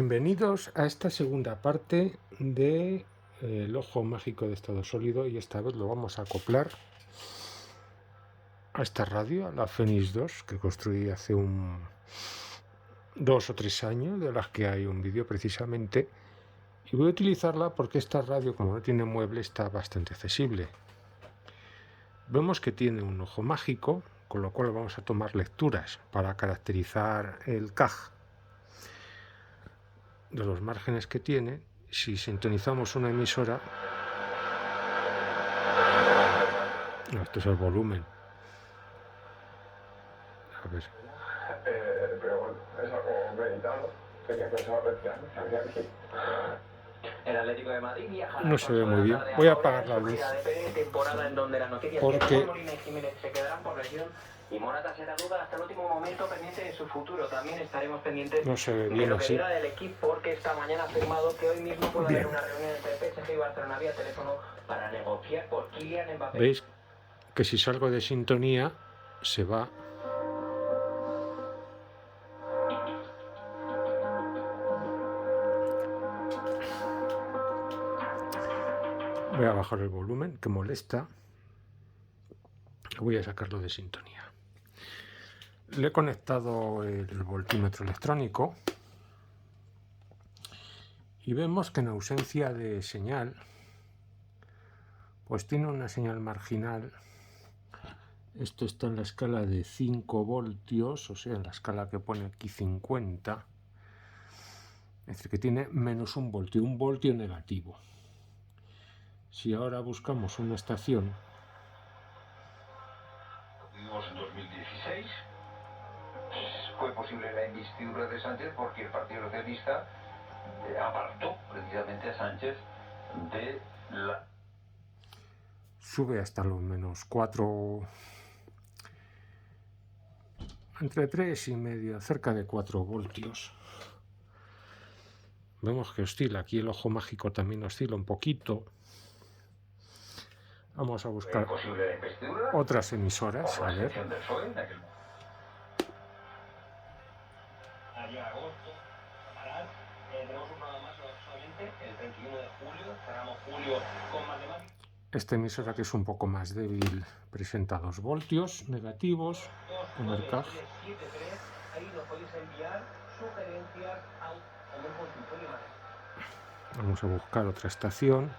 Bienvenidos a esta segunda parte de El ojo mágico de estado sólido, y esta vez lo vamos a acoplar a esta radio, a la Fenix 2, que construí hace 2 o 3 años, de las que hay un vídeo precisamente, y voy a utilizarla porque esta radio, como no tiene mueble, está bastante accesible. Vemos que tiene un ojo mágico, con lo cual vamos a tomar lecturas para caracterizar el CAG de los márgenes que tiene. Si sintonizamos una emisora, esto es el volumen, a ver, Pero bueno, es algo meditado. Tenía pensado sabía que El Atlético de Madrid viaja no se ve muy bien. Voy a apagar la luz temporada en donde las noticias porque de Molina y Jiménez se quedarán por lesión y Morata será duda hasta el último momento, pendiente de su futuro. También estaremos pendientes no se ve de bien lo que así. diga del equipo, porque esta mañana ha afirmado que hoy mismo puede Bien. haber una reunión entre PSG y Barcelona vía teléfono para negociar por Kylian Mbappé. Veis que si salgo de sintonía se va. Voy a bajar el volumen, que molesta. Voy a sacarlo de sintonía. Le he conectado el voltímetro electrónico y vemos que en ausencia de señal, pues tiene una señal marginal. Esto está en la escala de 5 voltios, o sea, en la escala que pone aquí 50. Es decir, que tiene menos un voltio negativo. Si ahora buscamos una estación, vivimos en 2016, fue posible la investidura de Sánchez porque el Partido Socialista apartó precisamente a Sánchez de la... sube hasta los menos 4, entre 3,5, cerca de 4 voltios. Vemos que oscila, aquí el ojo mágico también oscila un poquito. Vamos a buscar otras emisoras, a ver. Allá agosto, parar, tenemos un programa más solamente el 31 de julio, cerramos julio con matemáticas. Esta emisora, que es un poco más débil, presenta 2 voltios negativos en el CAG. Ahí nos podéis enviar sugerencias a un consultorio más. Vamos a buscar otra estación.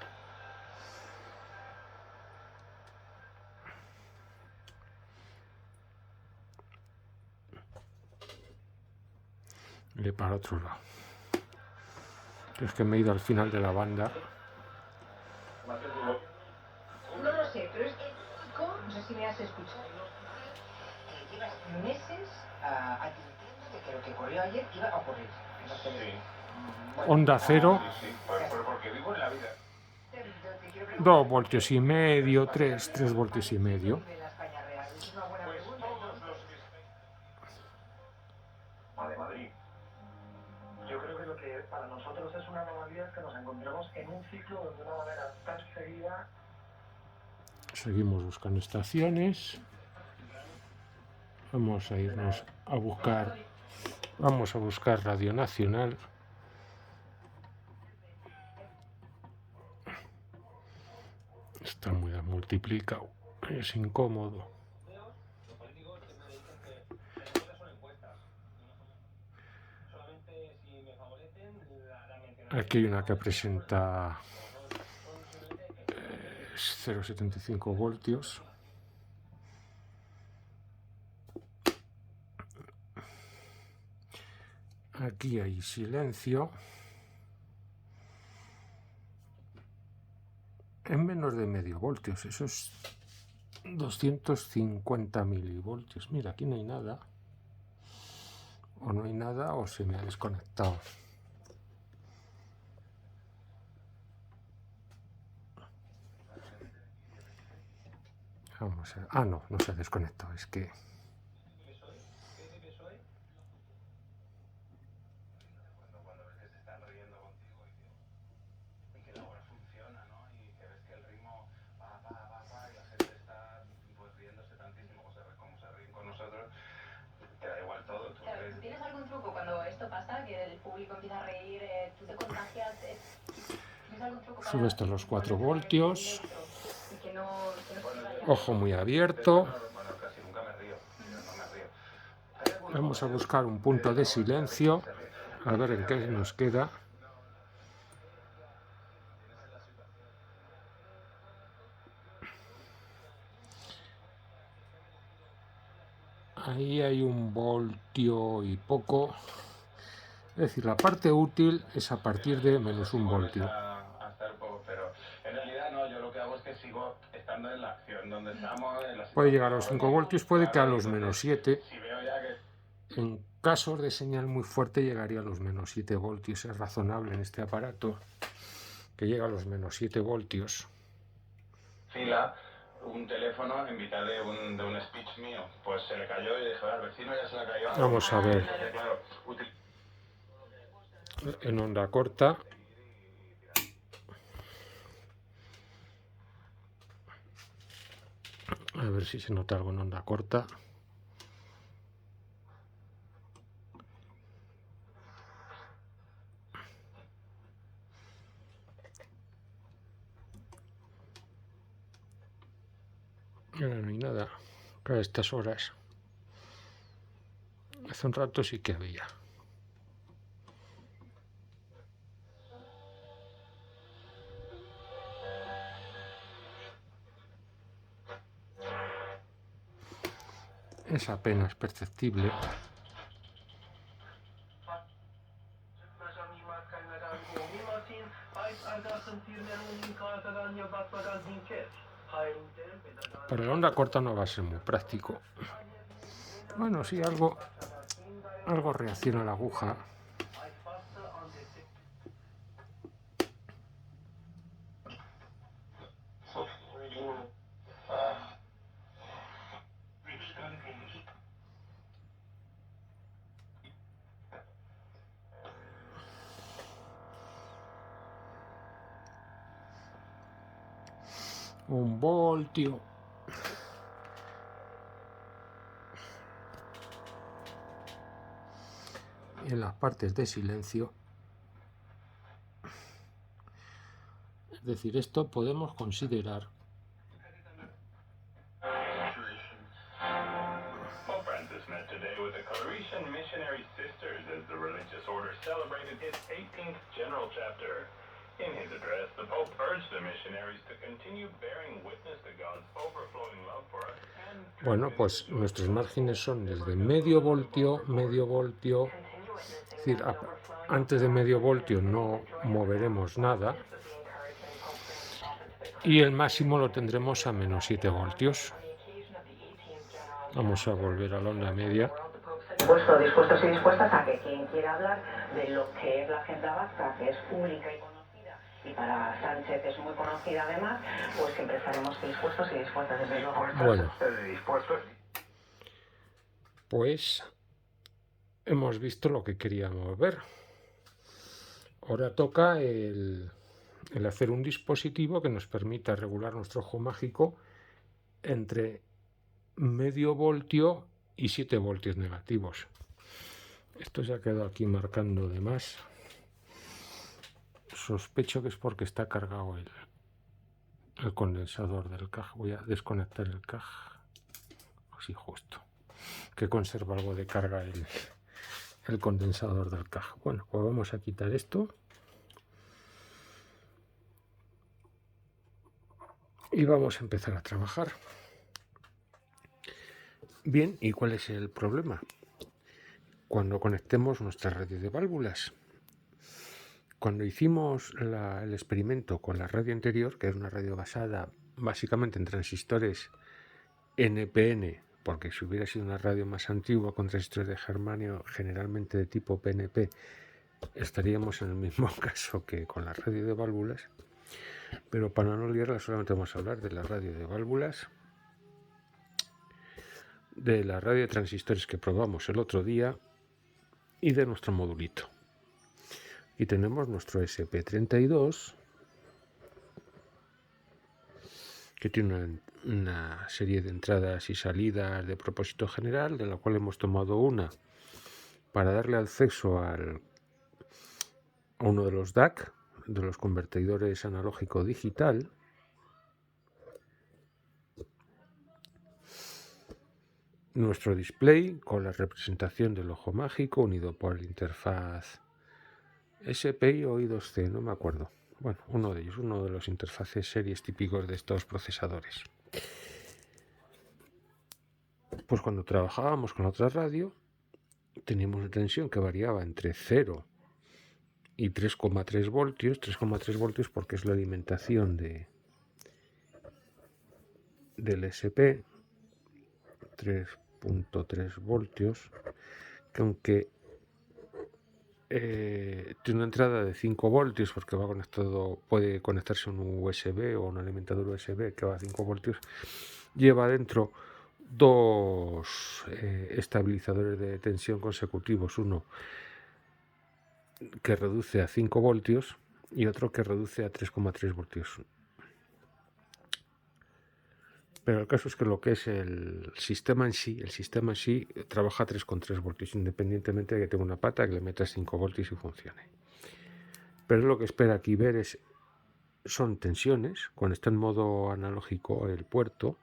Le para otro lado. Es que me he ido al final de la banda. No lo sé, pero es que no sé si me has escuchado. Llevas meses advirtiendo de que lo que ocurrió ayer iba a ocurrir. No sé. Bueno, Onda cero, Sí, porque vivo en la vida. 2 voltios y medio, 3 voltios y medio. Es una buena pregunta. De Madrid. Yo creo que lo que para nosotros es una anomalía es que nos encontremos en un ciclo donde de una manera tan seguida. Seguimos buscando estaciones. Vamos a irnos a buscar. Vamos a buscar Radio Nacional. Está muy multiplicado. Es incómodo. Aquí hay una que presenta 0,75 voltios. Aquí hay silencio. En menos de medio voltios, eso es 250 milivoltios. Mira, aquí no hay nada. O no hay nada o se me ha desconectado. Vamos a... no se ha desconectado, es que... ¿Tienes algún truco cuando esto pasa, que el público público empieza a reír, tú te contagias, ¿tienes algún truco para Sube estos los 4 voltios. y que no se vaya? Ojo muy abierto. Bueno, casi nunca me río. Yo no me río. Vamos a buscar un punto de silencio. A ver en qué nos queda. Ahí hay 1 voltio y poco. Es decir, la parte útil es a partir de menos 1 voltio. A estar poco, pero en realidad no, yo lo que hago es que sigo estando en la acción donde estamos. Puede llegar a los 5 voltios, puede que a los menos 7. Si veo ya que En casos de señal muy fuerte llegaría a los menos 7 voltios. Es razonable en este aparato que llegue a los menos 7 voltios. fila un teléfono en mitad de un speech mío, pues se le cayó y dije, al vecino ya se le cayó. Vamos a ver. Claro, En onda corta. A ver si se nota algo en onda corta. Ahora no hay nada. A estas horas. Hace un rato sí que había. Es apenas perceptible. Para la onda corta no va a ser muy práctico. Bueno, sí, algo reacciona la aguja. Un voltio. Y en las partes de silencio. Es decir, esto podemos considerar Pope Francis met today with the Claretian Missionary Sisters as the religious order celebrated its 18th general chapter. In his address, the Pope urged the missionaries to continue bearing witness to God's overflowing love for us and Bueno, pues nuestros márgenes son desde medio voltio. Es decir, antes de medio voltio no moveremos nada. Y el máximo lo tendremos a menos 7 voltios. Vamos a volver a la onda media. Dispuestos y dispuestas a que quien quiera hablar de lo que es la agenda vasca, que es pública y conocida, y para Sánchez es muy conocida además, pues siempre estaremos dispuestos y dispuestas. Desde luego. Bueno, Dispuestos. pues hemos visto lo que queríamos ver. Ahora toca el hacer un dispositivo que nos permita regular nuestro ojo mágico entre medio voltio y 7 voltios negativos. Esto se ha quedado aquí marcando de más. Sospecho que es porque está cargado el condensador del CAJ. Voy a desconectar el CAJ. Así justo. Que conserva algo de carga el condensador del CAJ. Bueno, pues vamos a quitar esto. Y vamos a empezar a trabajar. Bien, ¿y cuál es el problema? Cuando conectemos nuestra radio de válvulas. Cuando hicimos el experimento con la radio anterior, que es una radio basada básicamente en transistores NPN, porque si hubiera sido una radio más antigua con transistores de germanio, generalmente de tipo PNP, estaríamos en el mismo caso que con la radio de válvulas. Pero para no liarla solamente vamos a hablar de la radio de válvulas, de la radio de transistores que probamos el otro día y de nuestro modulito. Y tenemos nuestro SP32, que tiene una serie de entradas y salidas de propósito general, de la cual hemos tomado una para darle acceso al a uno de los DAC, de los convertidores analógico digital, nuestro display con la representación del ojo mágico unido por la interfaz SPI o I2C, no me acuerdo. Bueno, uno de ellos, uno de los interfaces series típicos de estos procesadores. Pues cuando trabajábamos con otra radio, teníamos una tensión que variaba entre 0 y 3,3 voltios. 3,3 voltios porque es la alimentación del SP. 3,3 voltios, que aunque tiene una entrada de 5 voltios porque va conectado, puede conectarse a un USB o un alimentador USB que va a 5 voltios, lleva dentro dos estabilizadores de tensión consecutivos, uno que reduce a 5 voltios y otro que reduce a 3,3 voltios. Pero el caso es que lo que es el sistema en sí trabaja a 3,3 voltios, independientemente de que tenga una pata que le metas 5 voltios y funcione. Pero lo que espera aquí ver son tensiones, cuando está en modo analógico el puerto,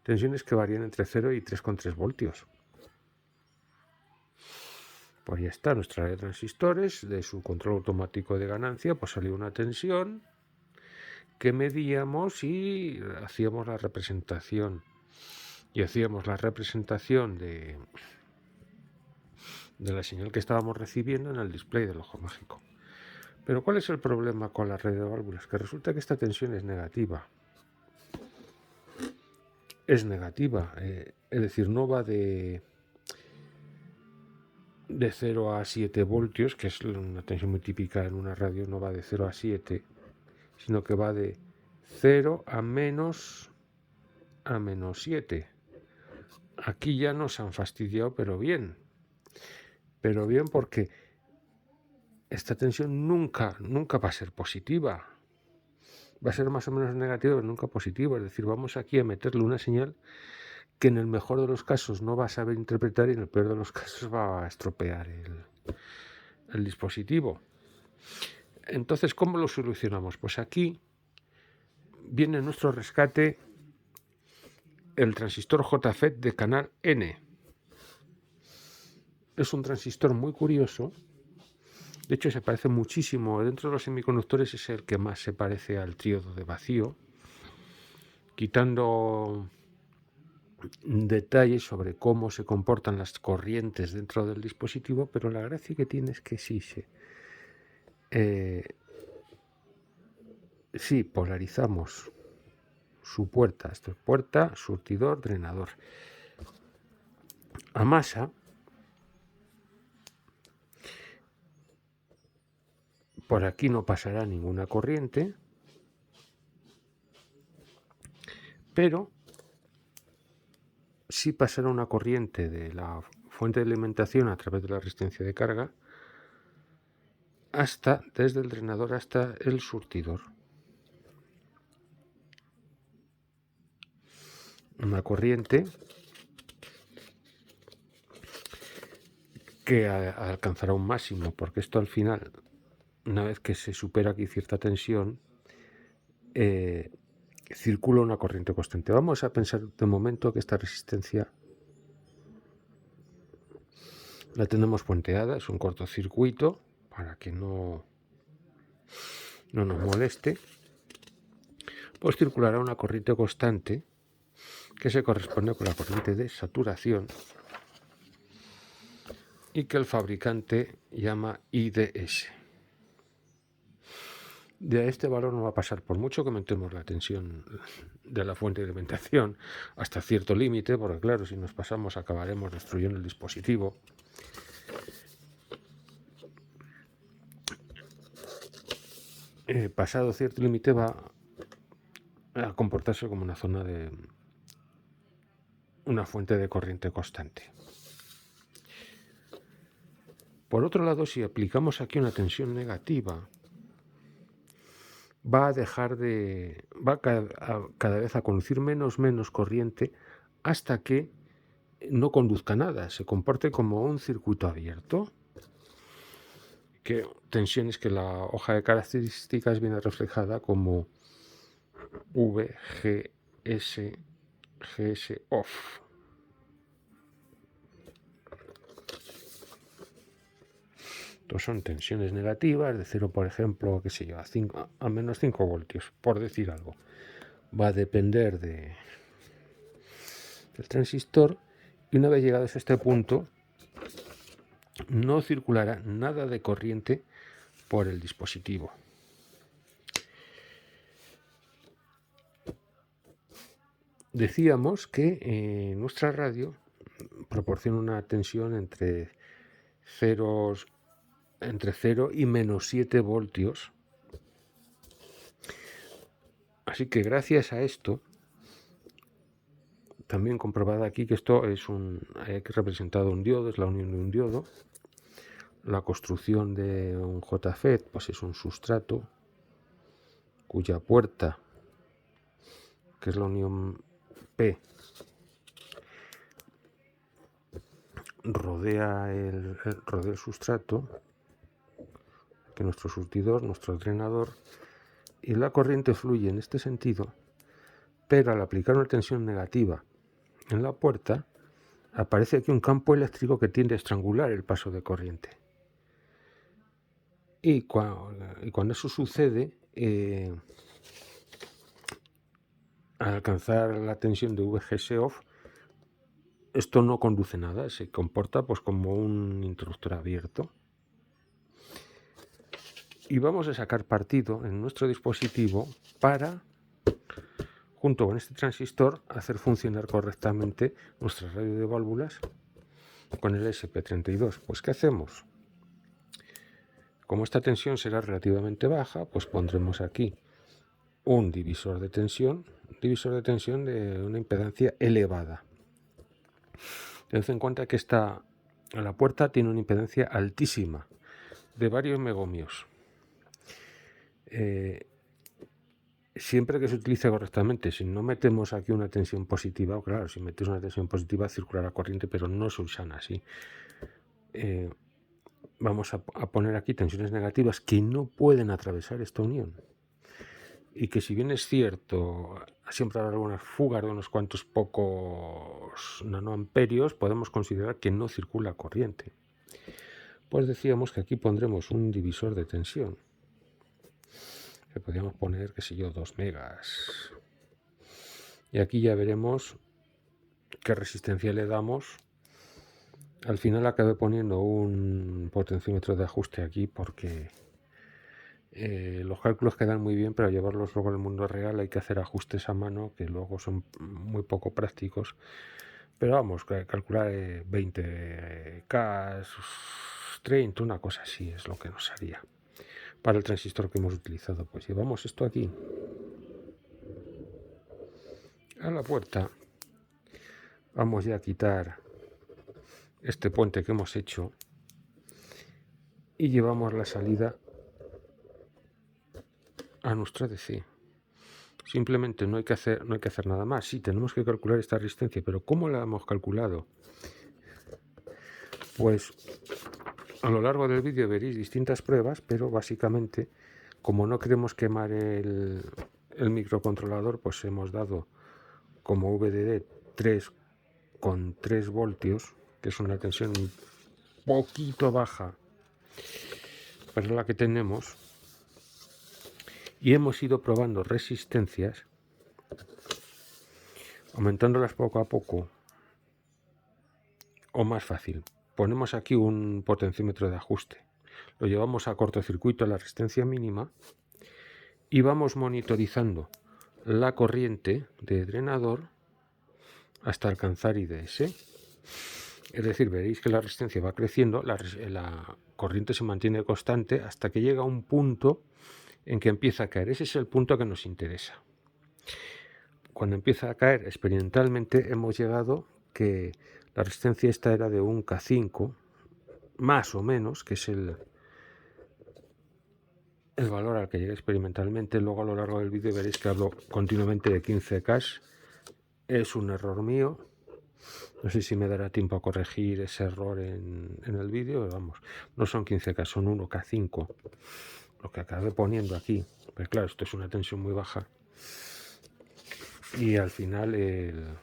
tensiones que varían entre 0 y 3,3 voltios. Pues ya está, nuestra red de transistores, de su control automático de ganancia, pues salió una tensión que medíamos y hacíamos la representación. Y hacíamos la representación de la señal que estábamos recibiendo en el display del ojo mágico. Pero ¿cuál es el problema con la red de válvulas? Que resulta que esta tensión es negativa. Es negativa, es decir, no va de 0 a 7 voltios, que es una tensión muy típica en una radio, no va de 0 a 7, sino que va de 0 a menos 7. Aquí ya nos han fastidiado, pero bien porque esta tensión nunca va a ser positiva. Va a ser más o menos negativa, pero nunca positiva. Es decir, vamos aquí a meterle una señal que en el mejor de los casos no va a saber interpretar y en el peor de los casos va a estropear el dispositivo. Entonces, ¿cómo lo solucionamos? Pues aquí viene en nuestro rescate el transistor JFET de canal N. Es un transistor muy curioso. De hecho, se parece muchísimo. Dentro de los semiconductores es el que más se parece al tríodo de vacío, quitando detalles sobre cómo se comportan las corrientes dentro del dispositivo, pero la gracia que tiene es que sí polarizamos su puerta. Esto es puerta, surtidor, drenador. A masa, por aquí no pasará ninguna corriente, pero sí pasará una corriente de la fuente de alimentación a través de la resistencia de carga desde el drenador hasta el surtidor. Una corriente que alcanzará un máximo, porque esto al final, una vez que se supera aquí cierta tensión, circula una corriente constante. Vamos a pensar de momento que esta resistencia la tenemos puenteada, es un cortocircuito para que no nos moleste. Pues circulará una corriente constante que se corresponde con la corriente de saturación y que el fabricante llama IDS. De este valor no va a pasar, por mucho que aumentemos la tensión de la fuente de alimentación hasta cierto límite, porque claro, si nos pasamos acabaremos destruyendo el dispositivo. Pasado cierto límite va a comportarse como una zona de una fuente de corriente constante. Por otro lado, si aplicamos aquí una tensión negativa, va cada vez a conducir menos corriente hasta que no conduzca nada, se comporte como un circuito abierto. que tensiones que la hoja de características viene reflejada como VGS GS off. Estos son tensiones negativas de 0, por ejemplo, qué sé yo, a menos 5 voltios, por decir algo. Va a depender del transistor, y una vez llegados a este punto no circulará nada de corriente por el dispositivo. Decíamos que nuestra radio proporciona una tensión entre 0 y menos 7 voltios. Así que gracias a esto, también comprobada aquí que esto es hay que representar un diodo, es la unión de un diodo. La construcción de un JFET pues es un sustrato cuya puerta, que es la unión P, rodea el sustrato, que nuestro surtidor, nuestro drenador, y la corriente fluye en este sentido, pero al aplicar una tensión negativa en la puerta, aparece aquí un campo eléctrico que tiende a estrangular el paso de corriente. Y cuando eso sucede, al alcanzar la tensión de VGS off, esto no conduce nada, se comporta pues como un interruptor abierto. Y vamos a sacar partido en nuestro dispositivo para, junto con este transistor, hacer funcionar correctamente nuestra radio de válvulas con el SP32. Pues ¿qué hacemos? Como esta tensión será relativamente baja, pues pondremos aquí un divisor de tensión de una impedancia elevada. Tened en cuenta que la puerta tiene una impedancia altísima, de varios megohmios. Siempre que se utilice correctamente, si no metemos aquí una tensión positiva, claro, si metes una tensión positiva circulará corriente, pero no se usan así. Vamos a poner aquí tensiones negativas que no pueden atravesar esta unión. Y que si bien es cierto, siempre habrá algunas fugas de unos cuantos pocos nanoamperios, podemos considerar que no circula corriente. Pues decíamos que aquí pondremos un divisor de tensión. Que podríamos poner, qué sé yo, 2 megas. Y aquí ya veremos qué resistencia le damos. Al final acabé poniendo un potenciómetro de ajuste aquí porque los cálculos quedan muy bien, pero llevarlos luego al mundo real hay que hacer ajustes a mano que luego son muy poco prácticos. Pero vamos, calcular 20K, 30, una cosa así es lo que nos haría. Para el transistor que hemos utilizado, pues llevamos esto aquí a la puerta. Vamos ya a quitar este puente que hemos hecho y llevamos la salida a nuestra DC. Simplemente no hay que hacer nada más. Sí, tenemos que calcular esta resistencia, pero ¿cómo la hemos calculado? Pues a lo largo del vídeo veréis distintas pruebas, pero básicamente, como no queremos quemar el microcontrolador, pues hemos dado como VDD 3,3 voltios, que es una tensión un poquito baja para la que tenemos, y hemos ido probando resistencias, aumentándolas poco a poco, o más fácil. Ponemos aquí un potenciómetro de ajuste, lo llevamos a cortocircuito a la resistencia mínima y vamos monitorizando la corriente de drenador hasta alcanzar IDS. Es decir, veréis que la resistencia va creciendo, la corriente se mantiene constante hasta que llega a un punto en que empieza a caer. Ese es el punto que nos interesa. Cuando empieza a caer experimentalmente hemos llegado que la resistencia esta era de un K5, más o menos, que es el valor al que llega experimentalmente. Luego a lo largo del vídeo veréis que hablo continuamente de 15K. Es un error mío. No sé si me dará tiempo a corregir ese error en el vídeo, vamos, no son 15K, son 1K5, lo que acabé poniendo aquí. Pero claro, esto es una tensión muy baja. Y al final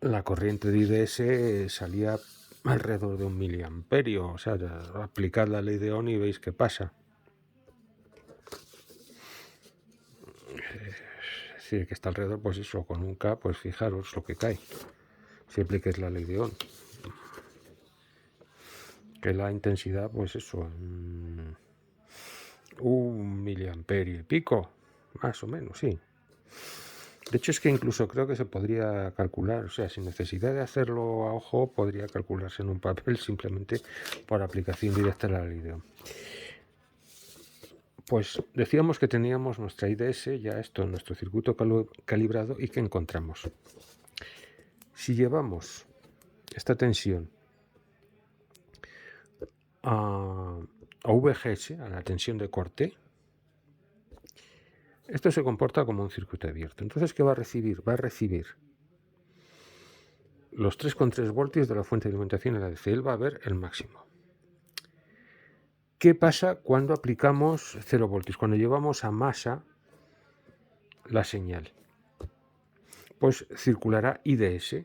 la corriente de IDS salía alrededor de 1 miliamperio. O sea, aplicad la ley de Ohm y veis qué pasa. Es decir, que está alrededor, pues eso, con un K, pues fijaros lo que cae. Si apliquéis la ley de Ohm. Que la intensidad, pues eso, 1 miliamperio y pico, más o menos, sí. De hecho, es que incluso creo que se podría calcular, o sea, sin necesidad de hacerlo a ojo, podría calcularse en un papel simplemente por aplicación directa de la ley de Ohm. Pues decíamos que teníamos nuestra IDS, ya esto, nuestro circuito calibrado, y que encontramos. Si llevamos esta tensión a VGS, a la tensión de corte, esto se comporta como un circuito abierto. Entonces, ¿qué va a recibir? Va a recibir los 3,3 voltios de la fuente de alimentación en la DC. Él va a ver el máximo. ¿Qué pasa cuando aplicamos 0 voltios? Cuando llevamos a masa la señal. Pues circulará IDS.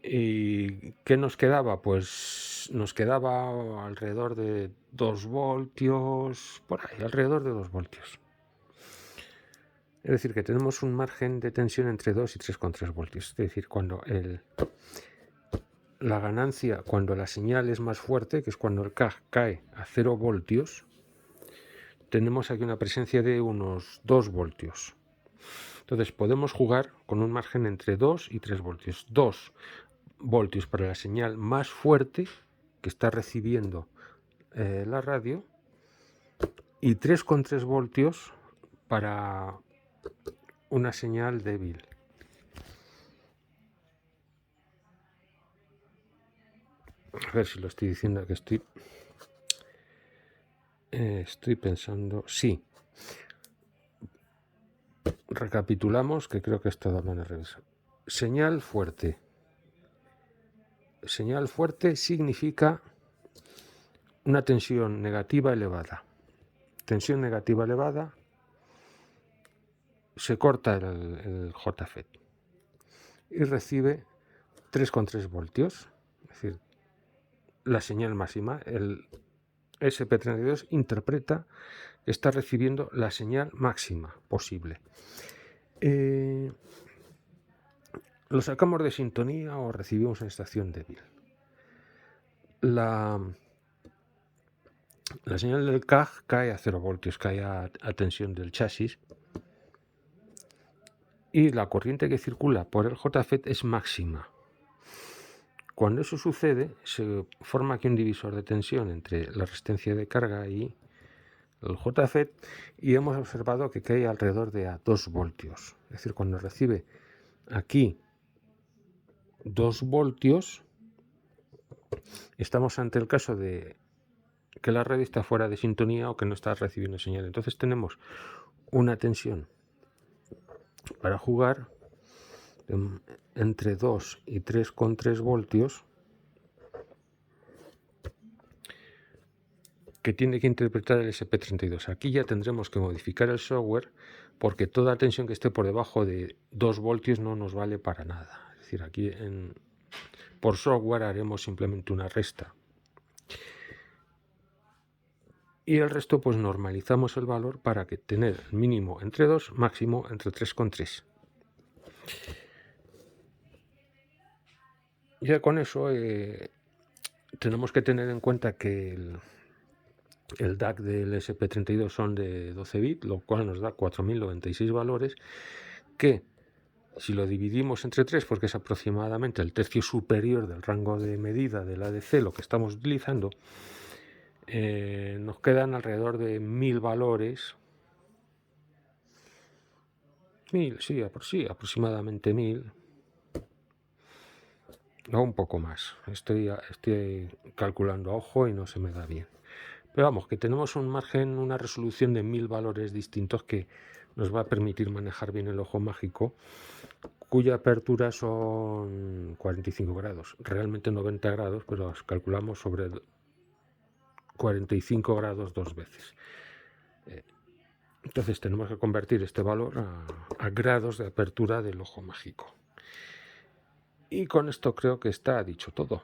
¿Y qué nos quedaba? Pues nos quedaba alrededor de 2 voltios, por ahí, alrededor de 2 voltios. Es decir, que tenemos un margen de tensión entre 2 y 3,3 voltios. Es decir, cuando la ganancia, cuando la señal es más fuerte, que es cuando el CAG cae a 0 voltios, tenemos aquí una presencia de unos 2 voltios. Entonces podemos jugar con un margen entre 2 y 3 voltios. 2 voltios para la señal más fuerte que está recibiendo la radio y 3,3 voltios para una señal débil. A ver si lo estoy diciendo, que estoy pensando. Sí. Recapitulamos, que creo que esto da buena revisión. Señal fuerte. Señal fuerte significa una tensión negativa elevada. Tensión negativa elevada, se corta el JFET y recibe 3,3 voltios. Es decir, la señal máxima, el SP32 interpreta que está recibiendo la señal máxima posible. Lo sacamos de sintonía o recibimos en estación débil. La señal del CAG cae a 0 voltios, cae a tensión del chasis, y la corriente que circula por el JFET es máxima. Cuando eso sucede, se forma aquí un divisor de tensión entre la resistencia de carga y el JFET, y hemos observado que cae alrededor de a 2 voltios. Es decir, cuando recibe aquí 2 voltios, estamos ante el caso de que la red está fuera de sintonía o que no está recibiendo señal. Entonces tenemos una tensión para jugar entre 2 y 3,3 voltios que tiene que interpretar el SP32. Aquí ya tendremos que modificar el software, porque toda tensión que esté por debajo de 2 voltios no nos vale para nada. Es decir, aquí por software haremos simplemente una resta. Y el resto pues normalizamos el valor para que tener mínimo entre 2, máximo entre 3,3. Ya con eso tenemos que tener en cuenta que el DAC del SP32 son de 12 bits, lo cual nos da 4096 valores, que si lo dividimos entre 3, porque es aproximadamente el tercio superior del rango de medida del ADC, lo que estamos utilizando, nos quedan alrededor de 1000 valores. 1000, sí, aproximadamente 1000. O un poco más. Estoy calculando a ojo y no se me da bien. Pero vamos, que tenemos un margen, una resolución de 1000 valores distintos que nos va a permitir manejar bien el ojo mágico, cuya apertura son 45 grados, realmente 90 grados, pero calculamos sobre 45 grados 2 veces. Entonces tenemos que convertir este valor a grados de apertura del ojo mágico. Y con esto creo que está dicho todo.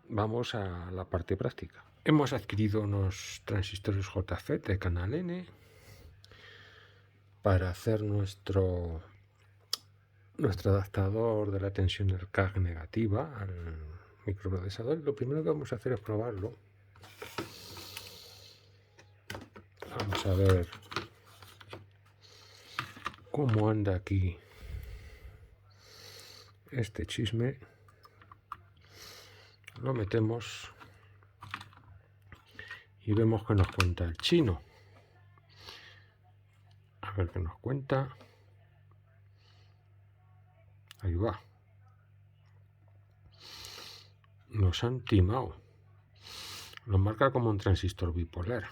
Vamos a la parte práctica. Hemos adquirido unos transistores JFET de canal N para hacer nuestro adaptador de la tensión ERCAG negativa al microprocesador. Lo primero que vamos a hacer es probarlo. Vamos a ver cómo anda aquí este chisme. Lo metemos y vemos que nos cuenta el chino. A ver qué nos cuenta. Ahí va. Nos han timado. Lo marca como un transistor bipolar.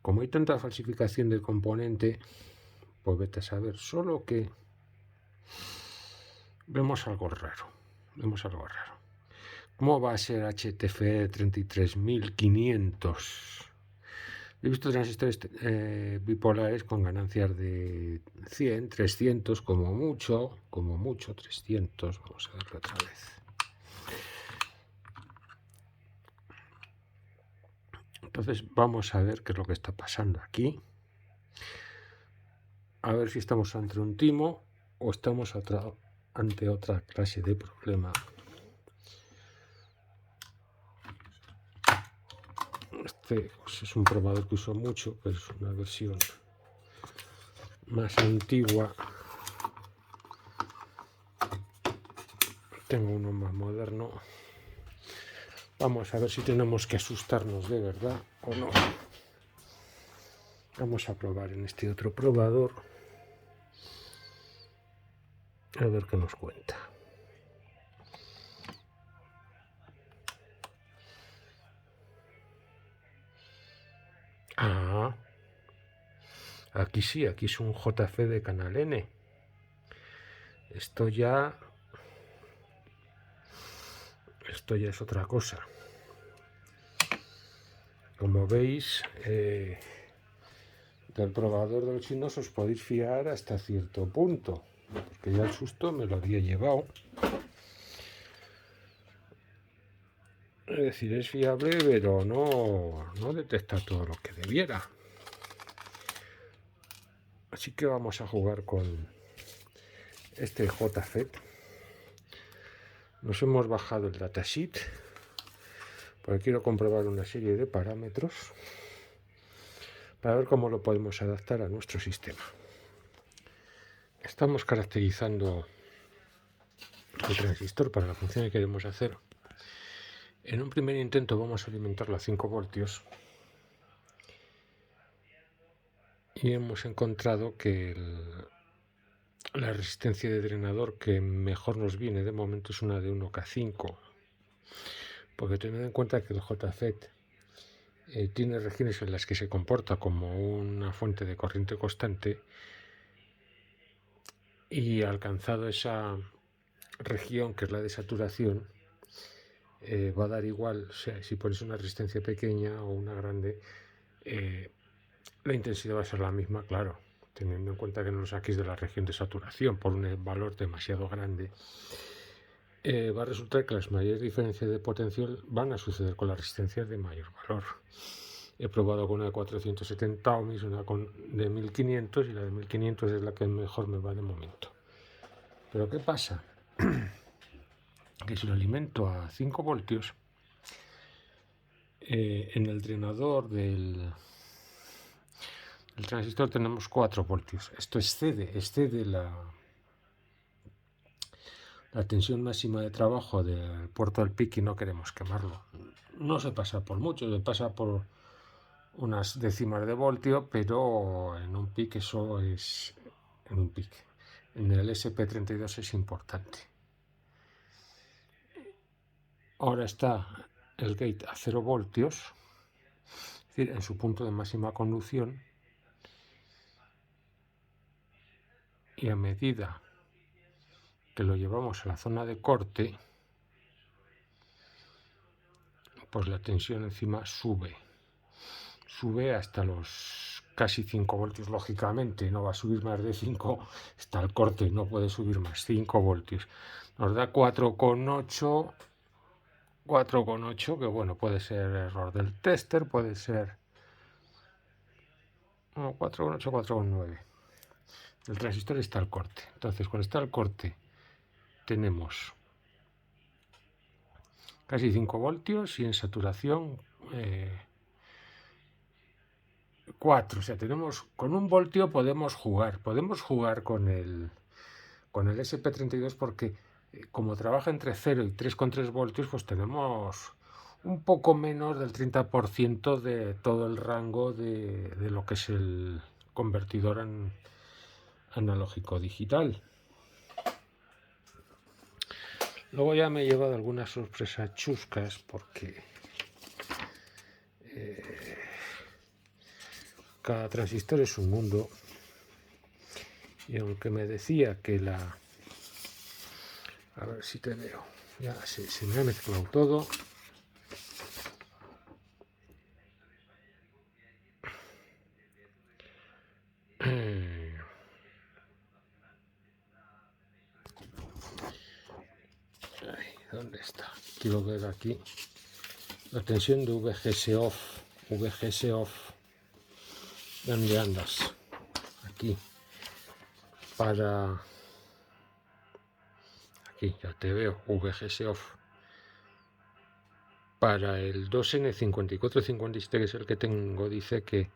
Como hay tanta falsificación del componente, pues vete a saber. Solo que vemos algo raro. ¿Cómo va a ser HTFE 33500? He visto transistores bipolares con ganancias de 100, 300, como mucho 300. Vamos a verlo otra vez. Entonces vamos a ver qué es lo que está pasando aquí. A ver si estamos ante un timo o estamos ante otra clase de problema. Este pues, es un probador que uso mucho, pero es una versión más antigua. Tengo uno más moderno. Vamos a ver si tenemos que asustarnos de verdad o no. Vamos a probar en este otro probador. A ver qué nos cuenta. Ah, aquí sí, aquí es un JF de canal N. Esto ya es otra cosa. Como veis, del probador de los chinos os podéis fiar hasta cierto punto, porque ya el susto me lo había llevado. Es decir, es fiable, pero no detecta todo lo que debiera. Así que vamos a jugar con este JFET. Nos hemos bajado el datasheet porque quiero comprobar una serie de parámetros para ver cómo lo podemos adaptar a nuestro sistema. Estamos caracterizando el transistor para la función que queremos hacer. En un primer intento vamos a alimentarlo a 5 voltios y hemos encontrado que la resistencia de drenador que mejor nos viene de momento es una de 1K5, porque tened en cuenta que el JFET tiene regiones en las que se comporta como una fuente de corriente constante y alcanzado esa región que es la de saturación, va a dar igual, o sea, si pones una resistencia pequeña o una grande, la intensidad va a ser la misma, claro, teniendo en cuenta que no lo saquéis de la región de saturación por un valor demasiado grande. Va a resultar que las mayores diferencias de potencial van a suceder con las resistencias de mayor valor. He probado con una de 470 ohms, una de 1500, y la de 1500 es la que mejor me va de momento. Pero ¿qué pasa? Que si lo alimento a 5 voltios, en el drenador del transistor tenemos 4 voltios. Esto excede la tensión máxima de trabajo del puerto del PIC y no queremos quemarlo. No se pasa por mucho, se pasa por unas décimas de voltio, pero en un PIC eso es... En el SP32 es importante. Ahora está el gate a 0 voltios, es decir, en su punto de máxima conducción, y a medida que lo llevamos a la zona de corte, pues la tensión encima sube hasta los casi 5 voltios. Lógicamente no va a subir más de 5, está el corte, no puede subir más, 5 voltios. Nos da 4,8, que bueno, puede ser error del tester, puede ser 4,8, 4,9. El transistor está al corte. Entonces, cuando está al corte, tenemos casi 5 voltios y en saturación 4. O sea, tenemos con 1 voltio podemos jugar con el SP32 porque como trabaja entre 0 y 3,3 voltios, pues tenemos un poco menos del 30% de todo el rango de lo que es el convertidor analógico digital. Luego ya me he llevado algunas sorpresas chuscas porque cada transistor es un mundo, y aunque me decía que a ver si te veo, ya se me ha mezclado todo. ¿Dónde está? Quiero ver aquí la tensión de VGS off. ¿Dónde andas? Aquí. Aquí, ya te veo, VGS off. Para el 2N5457, que es el que tengo, dice que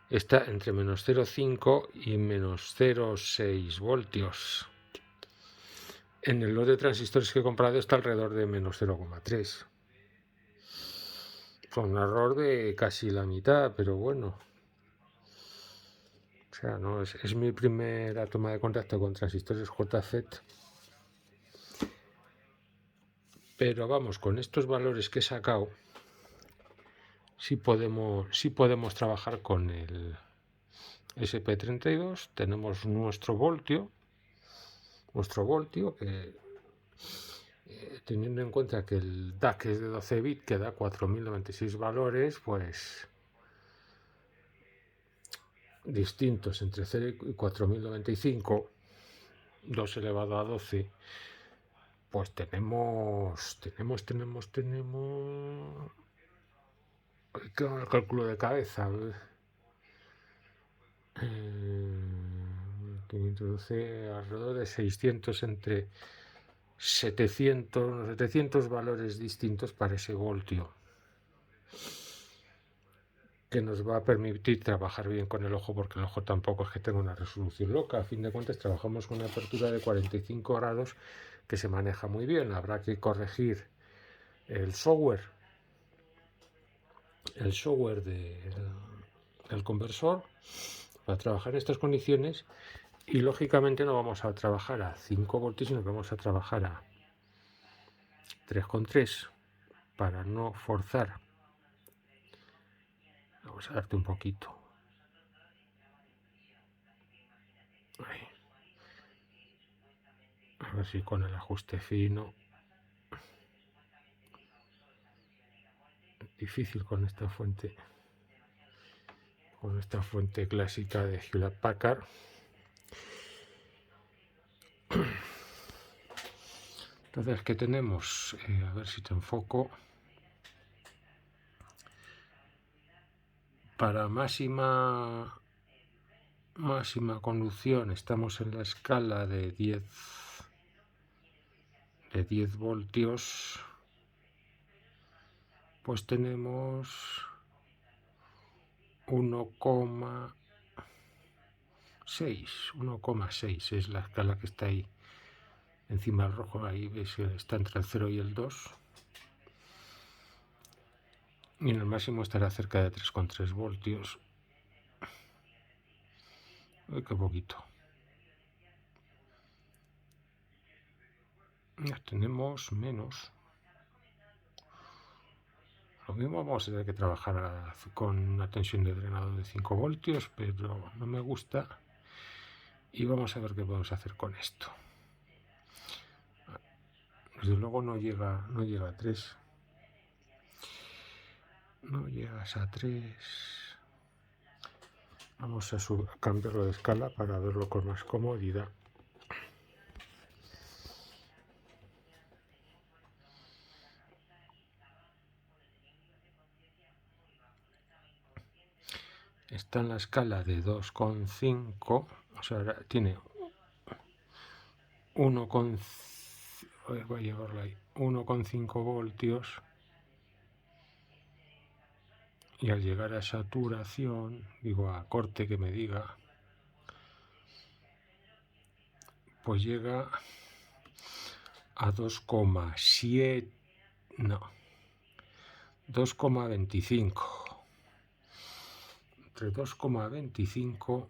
está entre menos 0,5 y menos 0,6 voltios. En el lote de transistores que he comprado está alrededor de menos 0,3. Con un error de casi la mitad, pero bueno. O sea, no es mi primera toma de contacto con transistores JFET. Pero vamos, con estos valores que he sacado, sí podemos trabajar con el SP32. Tenemos nuestro voltio, que teniendo en cuenta que el DAC es de 12 bits, que da 4096 valores, pues distintos entre 0 y 4095, 2 elevado a 12, pues tenemos el cálculo de cabeza, 512, alrededor de 600, entre 700 valores distintos para ese voltio, que nos va a permitir trabajar bien con el ojo, porque el ojo tampoco es que tenga una resolución loca. A fin de cuentas trabajamos con una apertura de 45 grados que se maneja muy bien. Habrá que corregir el software del conversor para trabajar en estas condiciones, y lógicamente no vamos a trabajar a 5 voltios, sino que vamos a trabajar a 3,3 para no forzar. Vamos a darte un poquito. Ahí. A ver si con el ajuste fino. Difícil con esta fuente clásica de Hewlett Packard. Entonces, ¿qué tenemos? A ver si te enfoco. Para máxima conducción estamos en la escala de 10 voltios. Pues tenemos 1,6 es la escala que está ahí encima del rojo. Ahí ves que está entre el 0 y el 2, y en el máximo estará cerca de 3,3 voltios. Uy, qué poquito. Ya tenemos menos. Lo mismo vamos a tener que trabajar con una tensión de drenado de 5 voltios, pero no me gusta. y vamos a ver qué podemos hacer con esto. Desde luego no llega a 3. No llegas a 3. Vamos a cambiarlo de escala para verlo con más comodidad. Está en la escala de 2,5, o sea, tiene 1,5 voltios, y al llegar a saturación, digo a corte que me diga, pues llega a 2,7, no, 2,25. Entre 2,25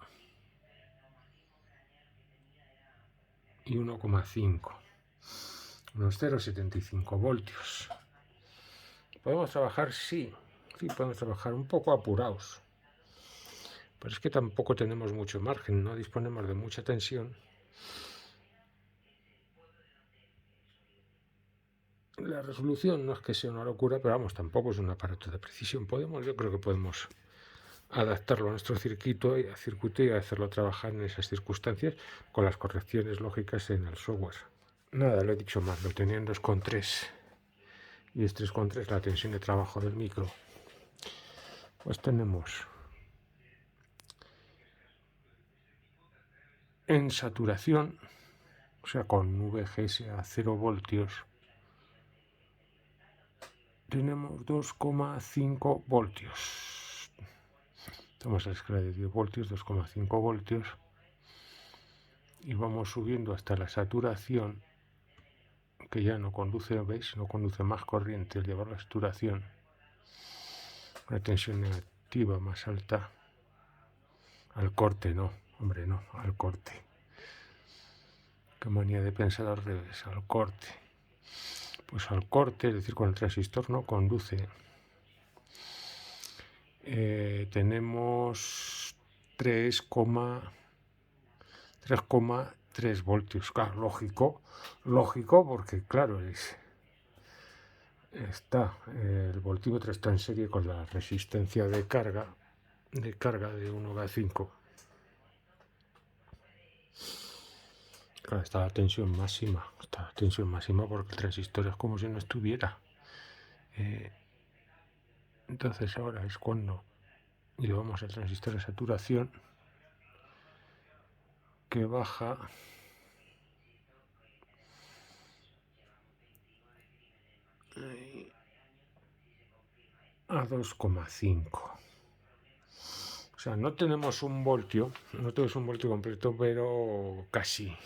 y 1,5, unos 0,75 voltios. ¿Podemos trabajar? Sí, podemos trabajar un poco apurados, pero es que tampoco tenemos mucho margen, no disponemos de mucha tensión. La resolución no es que sea una locura, pero vamos, tampoco es un aparato de precisión. Yo creo que podemos adaptarlo a nuestro circuito y hacerlo trabajar en esas circunstancias con las correcciones lógicas en el software. Nada, lo he dicho mal, lo tenía en 2,3 y es 3,3 la tensión de trabajo del micro. Pues tenemos en saturación, o sea con VGS a 0 voltios, tenemos 2,5 voltios. Estamos a la escala de 10 voltios, 2,5 voltios, y vamos subiendo hasta la saturación, que ya no conduce, ¿veis? No conduce más corriente al llevar la saturación. Una tensión negativa más alta. Al corte, no, hombre, no, al corte. Qué manía de pensar al revés, al corte. Pues al corte, es decir, cuando el transistor no conduce, tenemos 3,3 voltios. Claro, lógico, porque claro, el voltímetro está en serie con la resistencia de carga de 1,5. Claro, está la tensión máxima, porque el transistor es como si no estuviera. Entonces ahora es cuando llevamos el transistor a saturación, que baja a 2,5. O sea, no tenemos un voltio completo, pero casi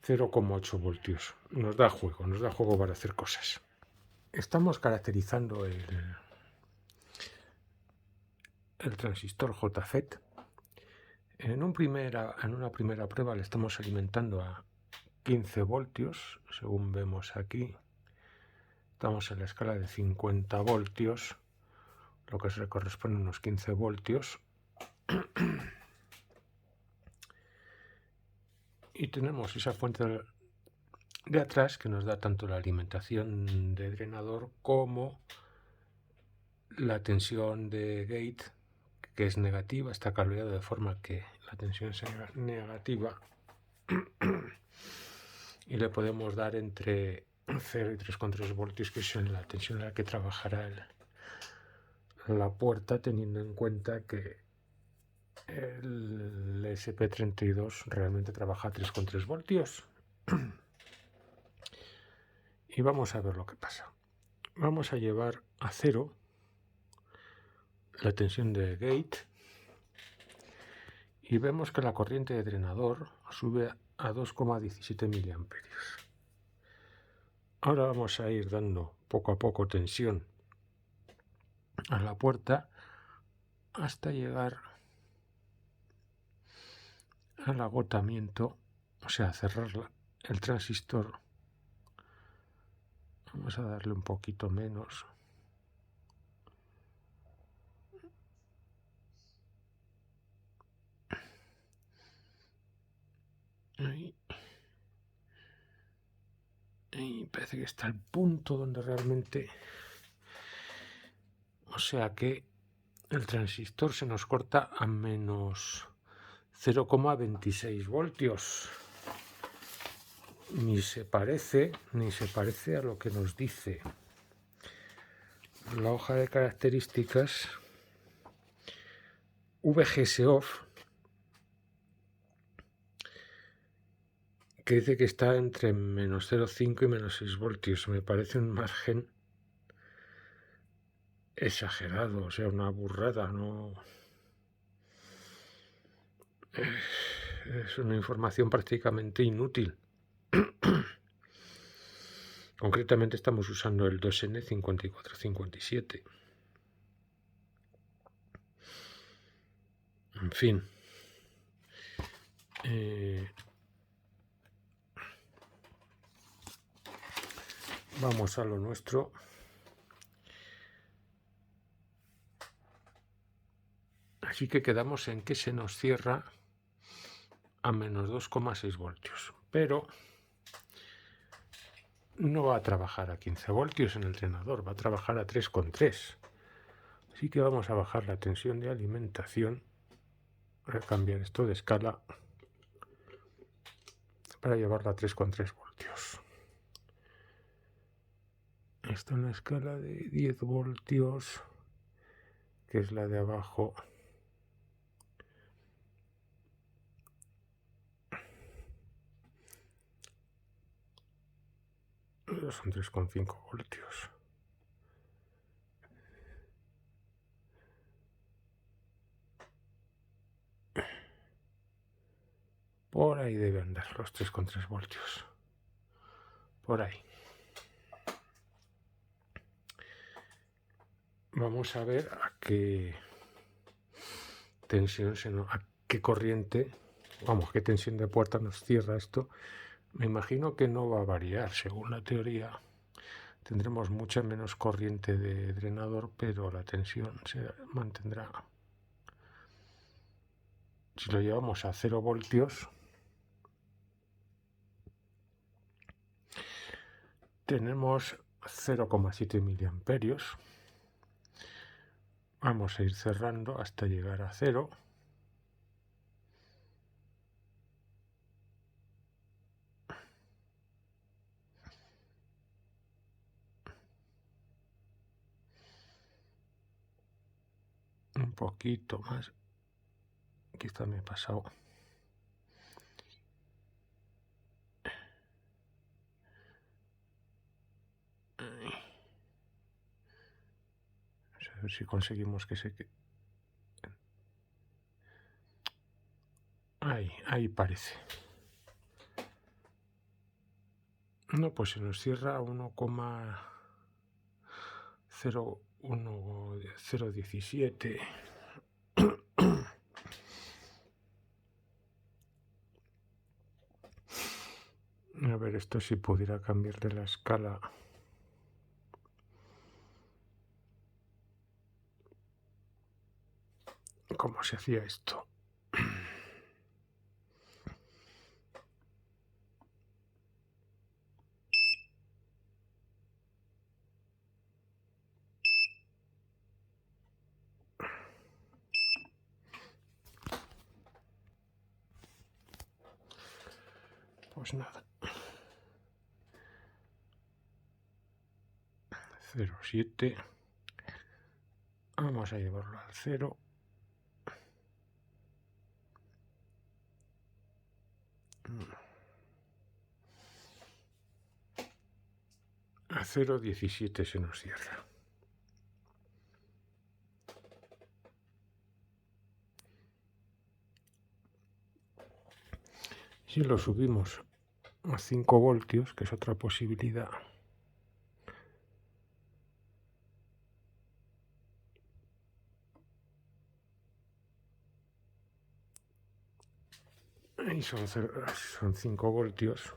0,8 voltios. Nos da juego para hacer cosas. Estamos caracterizando el transistor JFET. En una primera prueba le estamos alimentando a 15 voltios, según vemos aquí. Estamos en la escala de 50 voltios, lo que se corresponde a unos 15 voltios. Y tenemos esa fuente de atrás que nos da tanto la alimentación de drenador como la tensión de gate, que es negativa, está cableado de forma que la tensión sea negativa, y le podemos dar entre 0 y 3,3 voltios, que es la tensión en la que trabajará la puerta, teniendo en cuenta que el SP32 realmente trabaja a 3,3 voltios. Y vamos a ver lo que pasa. Vamos a llevar a 0 la tensión de gate y vemos que la corriente de drenador sube a 2,17 miliamperios. Ahora vamos a ir dando poco a poco tensión a la puerta hasta llegar al agotamiento, o sea, cerrar el transistor. Vamos a darle un poquito menos. Ahí. Y parece que está el punto donde realmente... O sea que el transistor se nos corta a menos 0,26 voltios. Ni se parece a lo que nos dice la hoja de características VGSOF, que dice que está entre menos 0,5 y menos 6 voltios. Me parece un margen exagerado, o sea, una burrada, ¿no? Es una información prácticamente inútil. Concretamente estamos usando el 2N5457. En fin. Vamos a lo nuestro. Así que quedamos en que se nos cierra a menos 2,6 voltios. Pero no va a trabajar a 15 voltios en el drenador, va a trabajar a 3,3. Así que vamos a bajar la tensión de alimentación. Voy a cambiar esto de escala para llevarla a 3,3 voltios. Esto en la escala de 10 voltios, que es la de abajo. Son 3,5 voltios. Por ahí debe andar los 3,3 voltios. Por ahí. Vamos a ver a qué tensión, a qué corriente, vamos, qué tensión de puerta nos cierra esto. Me imagino que no va a variar, según la teoría. Tendremos mucha menos corriente de drenador, pero la tensión se mantendrá. Si lo llevamos a 0 voltios, tenemos 0,7 miliamperios. Vamos a ir cerrando hasta llegar a 0. Un poquito más. Quizá me he pasado. A ver si conseguimos que se quede. Ahí parece. No, pues se nos cierra a 1,017. A ver, esto si pudiera cambiar de la escala. ¿Cómo se hacía esto? Pues nada. 0,7. Vamos a llevarlo al 0. A 0,17 se nos cierra. Si lo subimos a 5 voltios, que es otra posibilidad, ahí son 5 voltios.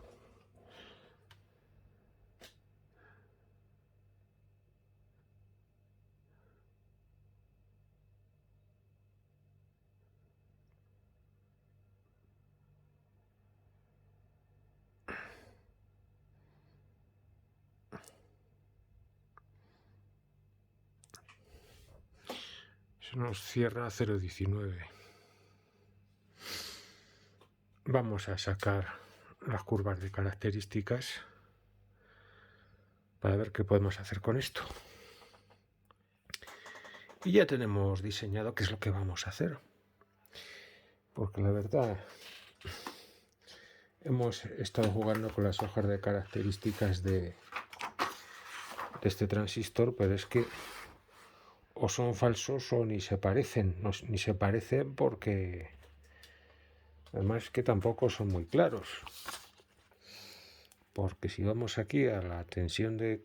Se nos cierra a 0,19. Vamos a sacar las curvas de características para ver qué podemos hacer con esto. Y ya tenemos diseñado qué es lo que vamos a hacer. Porque la verdad, hemos estado jugando con las hojas de características de este transistor, pero es que o son falsos o ni se parecen. No, ni se parecen porque además que tampoco son muy claros. Porque si vamos aquí a la tensión de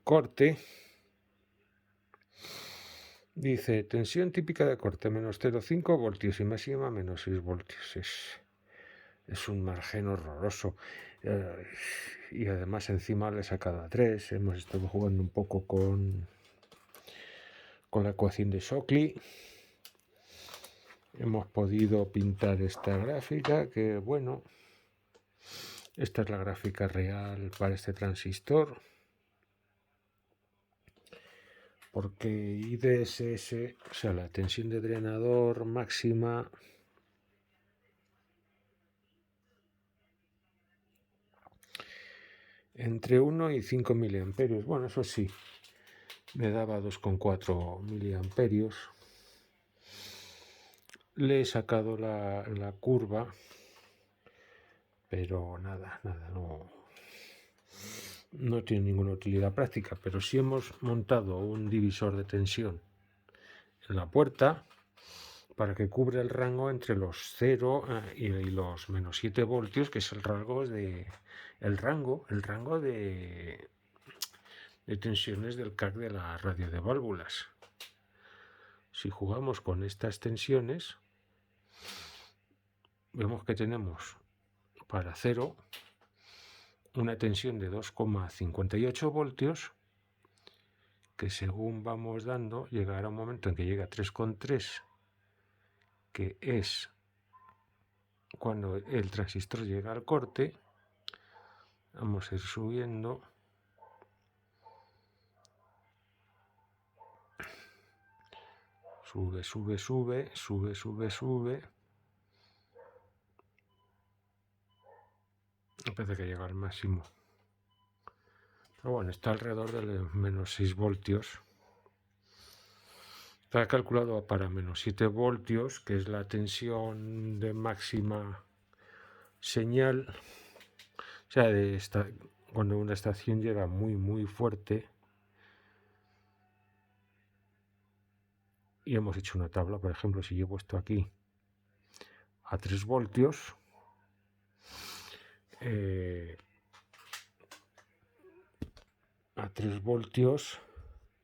corte, dice tensión típica de corte menos 0,5 voltios y máxima menos 6 voltios. Es un margen horroroso. Y además encima le he sacado a 3. Hemos estado jugando un poco con la ecuación de Shockley. Hemos podido pintar esta gráfica que, bueno, esta es la gráfica real para este transistor. Porque IDSS, o sea, la tensión de drenador máxima entre 1 y 5 miliamperios. Bueno, eso sí, me daba 2,4 miliamperios. Le he sacado la curva, pero nada, no tiene ninguna utilidad práctica. Pero sí hemos montado un divisor de tensión en la puerta para que cubra el rango entre los 0 y los menos 7 voltios, que es el rango de tensiones del CAC de la radio de válvulas. Si jugamos con estas tensiones, vemos que tenemos para 0 una tensión de 2,58 voltios, que según vamos dando, llegará un momento en que llega a 3,3, que es cuando el transistor llega al corte. Vamos a ir subiendo. Sube. Parece que llega al máximo. Pero bueno, está alrededor de menos 6 voltios. Está calculado para menos 7 voltios, que es la tensión de máxima señal. O sea, cuando una estación llega muy fuerte. Y hemos hecho una tabla, por ejemplo, si yo he puesto aquí a 3 voltios, a 3 voltios,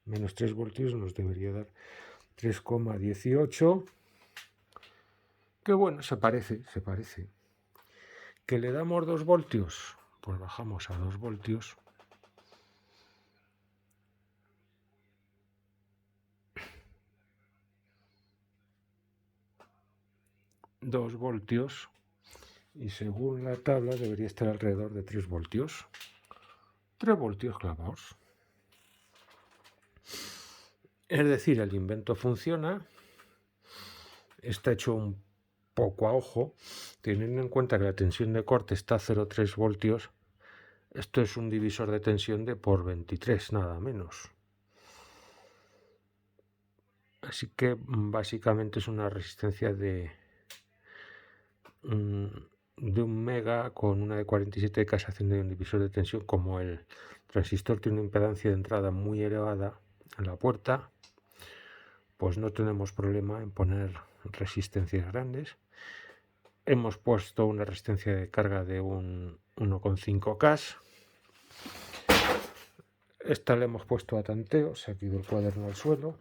menos 3 voltios nos debería dar 3,18, que bueno, se parece. ¿Que le damos 2 voltios? Pues bajamos a 2 voltios. Y según la tabla debería estar alrededor de 3 voltios. 3 voltios clavados. Es decir, el invento funciona. Está hecho un poco a ojo, teniendo en cuenta que la tensión de corte está a 0,3 voltios. Esto es un divisor de tensión de por 23, nada menos. Así que básicamente es una resistencia de 1 mega con una de 47 K haciendo un divisor de tensión. Como el transistor tiene una impedancia de entrada muy elevada en la puerta, pues no tenemos problema en poner resistencias grandes. Hemos puesto una resistencia de carga de un 1,5 K. Esta le hemos puesto a tanteo, se ha caído el cuaderno al suelo,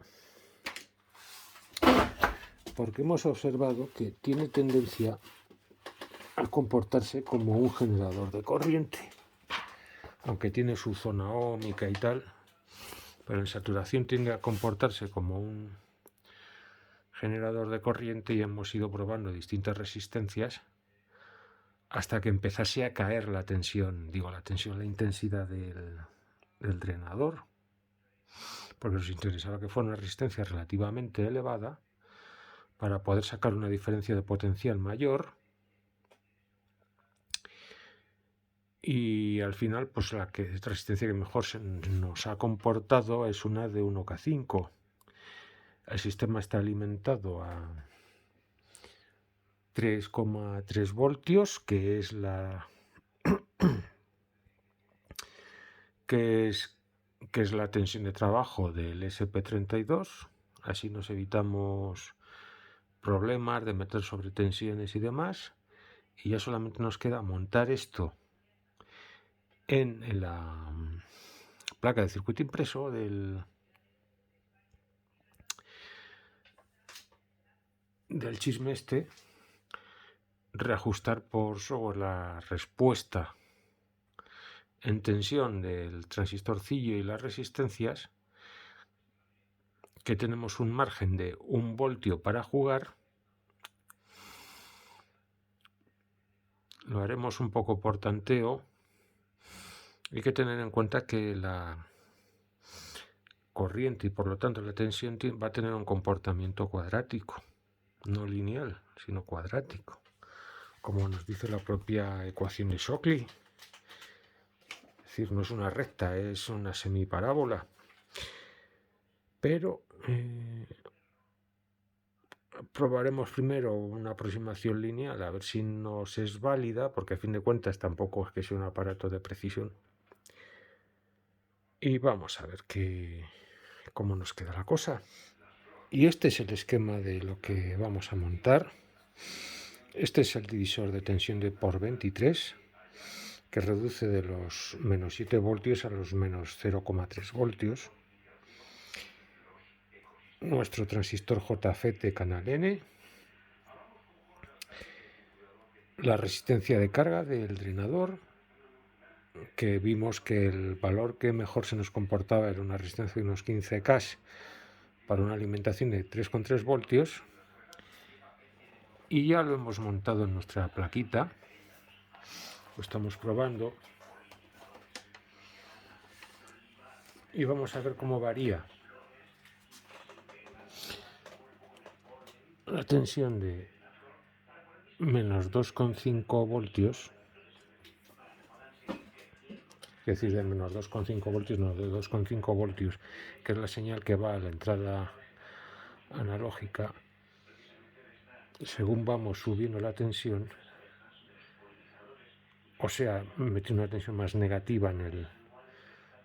porque hemos observado que tiene tendencia a comportarse como un generador de corriente, aunque tiene su zona óhmica y tal, pero en saturación tiende a comportarse como un generador de corriente, y hemos ido probando distintas resistencias hasta que empezase a caer la tensión, la intensidad del drenador. porque nos interesaba que fuera una resistencia relativamente elevada para poder sacar una diferencia de potencial mayor. Y al final, pues la resistencia que mejor nos ha comportado es una de 1K5. El sistema está alimentado a 3,3 voltios, que es la tensión de trabajo del SP32. Así nos evitamos problemas de meter sobretensiones y demás. Y ya solamente nos queda montar esto en la placa de circuito impreso del chisme este, reajustar por software la respuesta en tensión del transistorcillo y las resistencias, que tenemos un margen de 1 voltio para jugar. Lo haremos un poco por tanteo. Hay que tener en cuenta que la corriente y por lo tanto la tensión va a tener un comportamiento cuadrático, no lineal, sino cuadrático, como nos dice la propia ecuación de Shockley. Es decir, no es una recta, es una semiparábola. Pero probaremos primero una aproximación lineal, a ver si nos es válida, porque a fin de cuentas tampoco es que sea un aparato de precisión. Y vamos a ver cómo nos queda la cosa. Y este es el esquema de lo que vamos a montar. Este es el divisor de tensión de por 23, que reduce de los menos 7 voltios a los menos 0,3 voltios. Nuestro transistor JFET canal N. La resistencia de carga del drenador, que vimos que el valor que mejor se nos comportaba era una resistencia de unos 15K para una alimentación de 3,3 voltios. Y ya lo hemos montado en nuestra plaquita. Lo estamos probando. Y vamos a ver cómo varía la tensión de menos 2,5 voltios. Es decir, de menos 2,5 voltios, no, de 2,5 voltios, que es la señal que va a la entrada analógica. Según vamos subiendo la tensión, o sea, metiendo una tensión más negativa en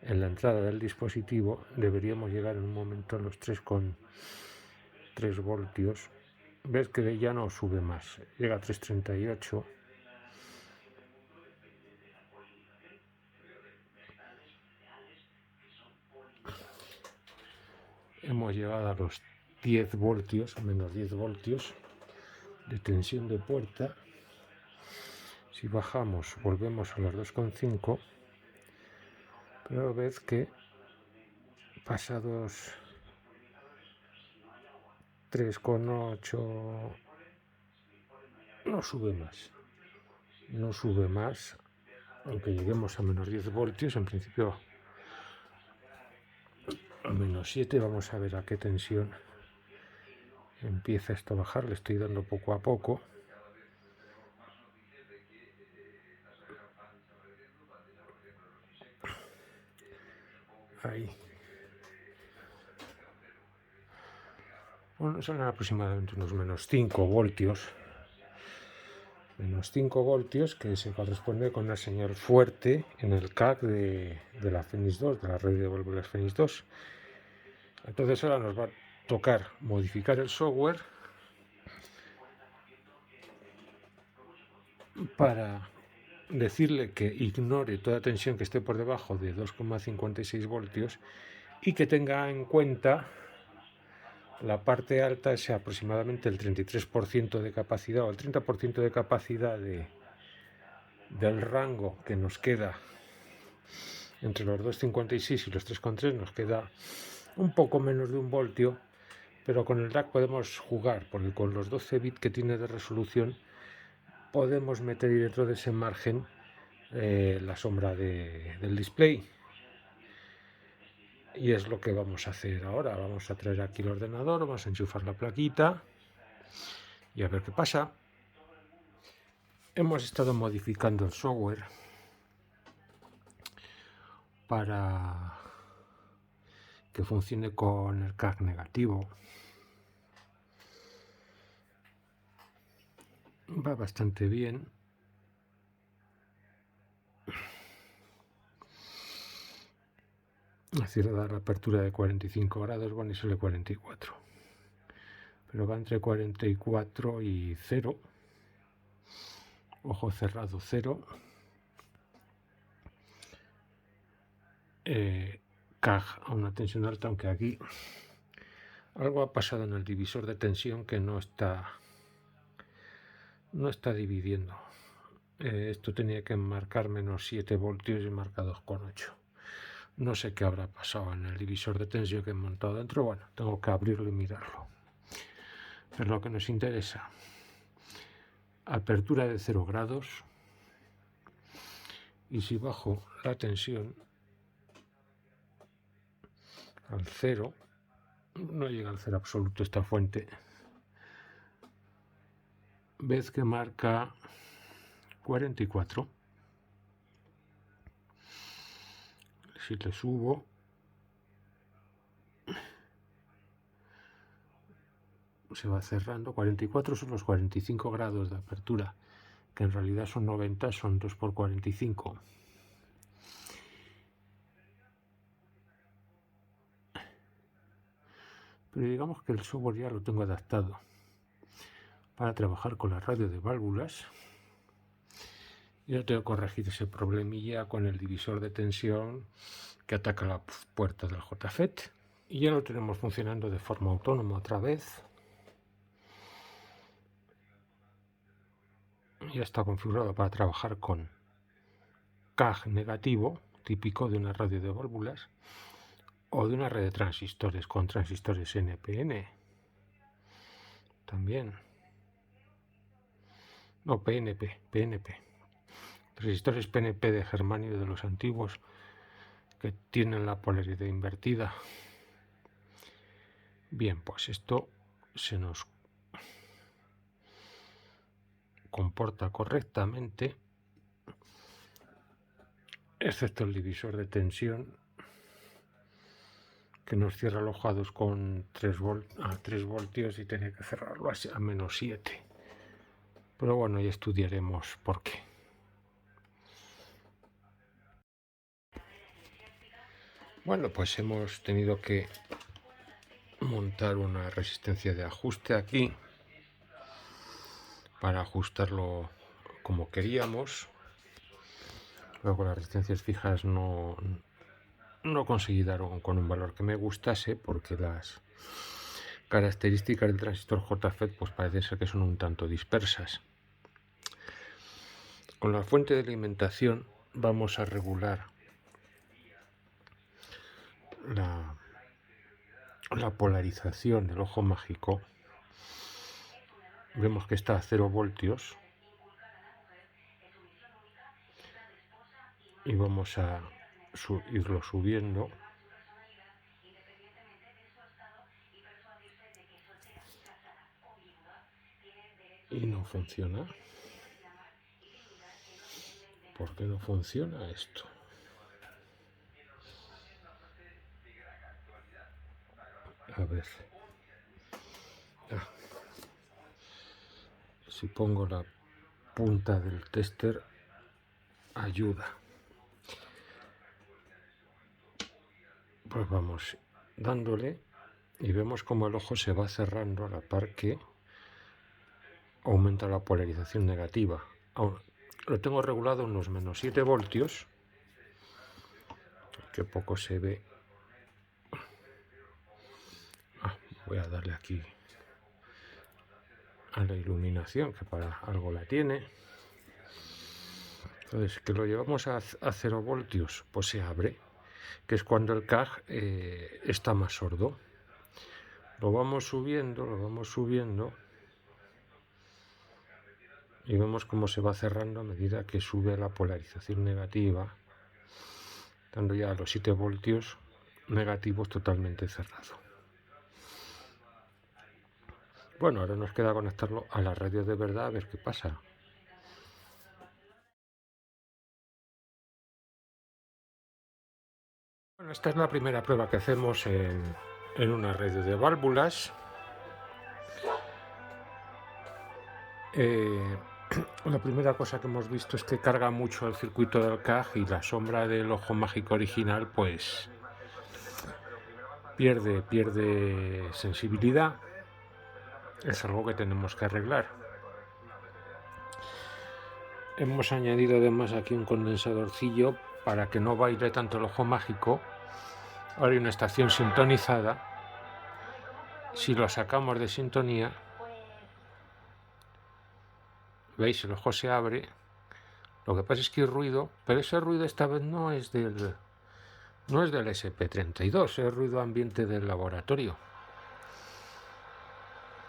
la entrada del dispositivo, deberíamos llegar en un momento a los 3,3 voltios. Ves que ya no sube más, llega a 3,38. Hemos llegado a los 10 voltios, menos 10 voltios de tensión de puerta. Si bajamos, volvemos a los 2,5, pero ves que pasados 3,8 no sube más, aunque lleguemos a menos 10 voltios, en principio a menos 7, vamos a ver a qué tensión empieza esto a bajar, le estoy dando poco a poco. Ahí. Bueno, son aproximadamente unos menos 5 voltios. Menos 5 voltios, que se corresponde con una señal fuerte en el CAC de la Fenix 2, de la red de válvulas Fenix 2. Entonces ahora nos va a tocar modificar el software para decirle que ignore toda tensión que esté por debajo de 2,56 voltios y que tenga en cuenta la parte alta, es aproximadamente el 33% de capacidad o el 30% de capacidad del rango que nos queda entre los 2,56 y los 3,3. Nos queda un poco menos de 1 voltio, pero con el DAC podemos jugar, porque con los 12 bits que tiene de resolución podemos meter dentro de ese margen la sombra del display. Y es lo que vamos a hacer ahora. Vamos a traer aquí el ordenador, vamos a enchufar la plaquita y a ver qué pasa. Hemos estado modificando el software para que funcione con el CAG negativo. Va bastante bien. Es decir, da la apertura de 45 grados, bueno, y sale 44. Pero va entre 44 y 0. Ojo cerrado 0. CAG a una tensión alta, aunque aquí algo ha pasado en el divisor de tensión que no está dividiendo. Esto tenía que marcar menos 7 voltios y marca 2,8. No sé qué habrá pasado en el divisor de tensión que he montado dentro. Bueno, tengo que abrirlo y mirarlo. Pero lo que nos interesa, apertura de 0 grados, y si bajo la tensión al 0, no llega al 0 absoluto esta fuente, ves que marca 44. Si le subo, se va cerrando. 44 son los 45 grados de apertura, que en realidad son 90, son 2 por 45. Pero digamos que el software ya lo tengo adaptado para trabajar con la radio de válvulas. Y no tengo que corregir ese problemilla con el divisor de tensión que ataca la puerta del JFET. Y ya lo tenemos funcionando de forma autónoma otra vez. Ya está configurado para trabajar con CAG negativo, típico de una radio de válvulas, o de una red de transistores con transistores NPN. También. No, PNP. Transistores PNP de germanio de los antiguos que tienen la polaridad invertida. Bien, pues esto se nos comporta correctamente, excepto el divisor de tensión que nos cierra los ojos con 3 voltios y tiene que cerrarlo a menos 7. Pero bueno, ya estudiaremos por qué. Bueno, pues hemos tenido que montar una resistencia de ajuste aquí para ajustarlo como queríamos. Luego las resistencias fijas no conseguí dar con un valor que me gustase, porque las características del transistor JFET pues parece ser que son un tanto dispersas. Con la fuente de alimentación vamos a regular la polarización del ojo mágico. Vemos que está a 0 voltios y vamos a irlo subiendo. Y no funciona. ¿Por qué no funciona esto? A ver. Si pongo la punta del tester, ayuda. Pues vamos dándole y vemos como el ojo se va cerrando a la par que aumenta la polarización negativa. Ahora, lo tengo regulado en unos menos 7 voltios, que poco se ve. Voy a darle aquí a la iluminación, que para algo la tiene. Entonces, que lo llevamos a 0 voltios, pues se abre, que es cuando el CAG está más sordo. Lo vamos subiendo y vemos cómo se va cerrando a medida que sube la polarización negativa, dando ya a los 7 voltios negativos totalmente cerrado. Bueno, ahora nos queda conectarlo a la radio de verdad a ver qué pasa. Bueno, esta es la primera prueba que hacemos en una radio de válvulas. La primera cosa que hemos visto es que carga mucho el circuito del CAG y la sombra del ojo mágico original pues pierde sensibilidad. Es algo que tenemos que arreglar. Hemos añadido además aquí un condensadorcillo para que no baile tanto el ojo mágico. Ahora hay una estación sintonizada. Si lo sacamos de sintonía, veis, el ojo se abre. Lo que pasa es que hay ruido, pero ese ruido esta vez no es del SP32, es ruido ambiente del laboratorio.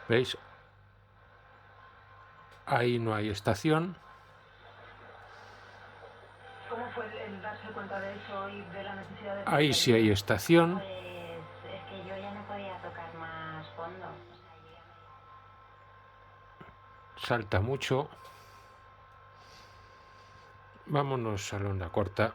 ¿Veis? Ahí no hay estación. ¿Cómo fue el darse cuenta de eso y de la necesidad de... Ahí sí hay estación. Pues es que yo ya no podía tocar más fondo. O sea, yo ya no... Salta mucho. Vámonos a la onda corta.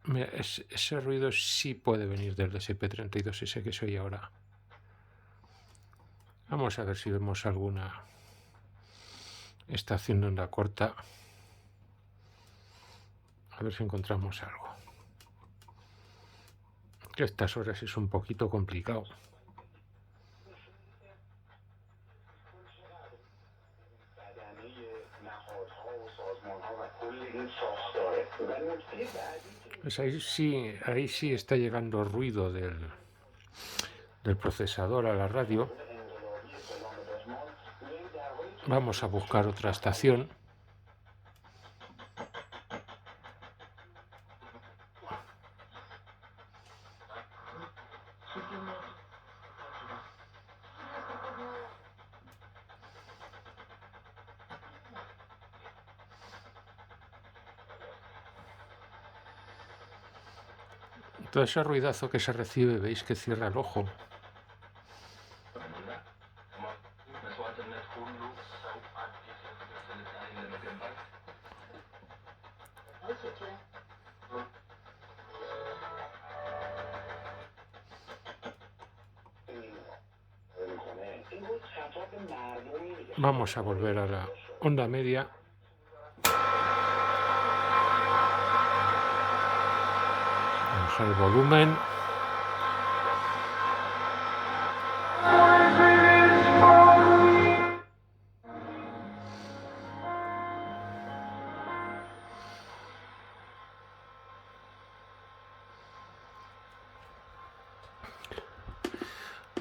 Mira, ese ruido sí puede venir del SP32, ese que soy ahora. Vamos a ver si vemos alguna estación de onda corta. A ver si encontramos algo. Que estas horas es un poquito complicado. Pues ahí sí está llegando ruido del procesador a la radio. Vamos a buscar otra estación. Todo ese ruidazo que se recibe, veis que cierra el ojo. Vamos a volver a la onda media. Bajar el volumen.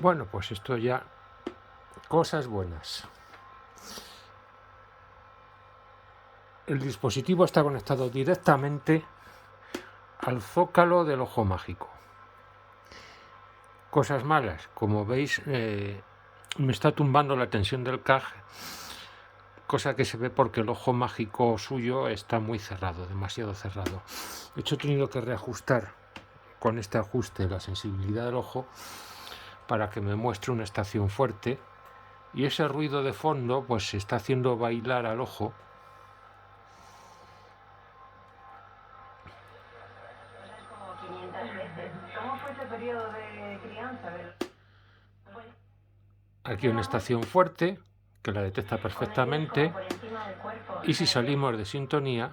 Bueno, pues esto ya, cosas buenas. El dispositivo está conectado directamente al zócalo del ojo mágico. Cosas malas, como veis, me está tumbando la tensión del CAG, cosa que se ve porque el ojo mágico suyo está muy cerrado, demasiado cerrado. De hecho, he tenido que reajustar con este ajuste la sensibilidad del ojo para que me muestre una estación fuerte, y ese ruido de fondo pues se está haciendo bailar al ojo. Aquí una estación fuerte que la detecta perfectamente, y si salimos de sintonía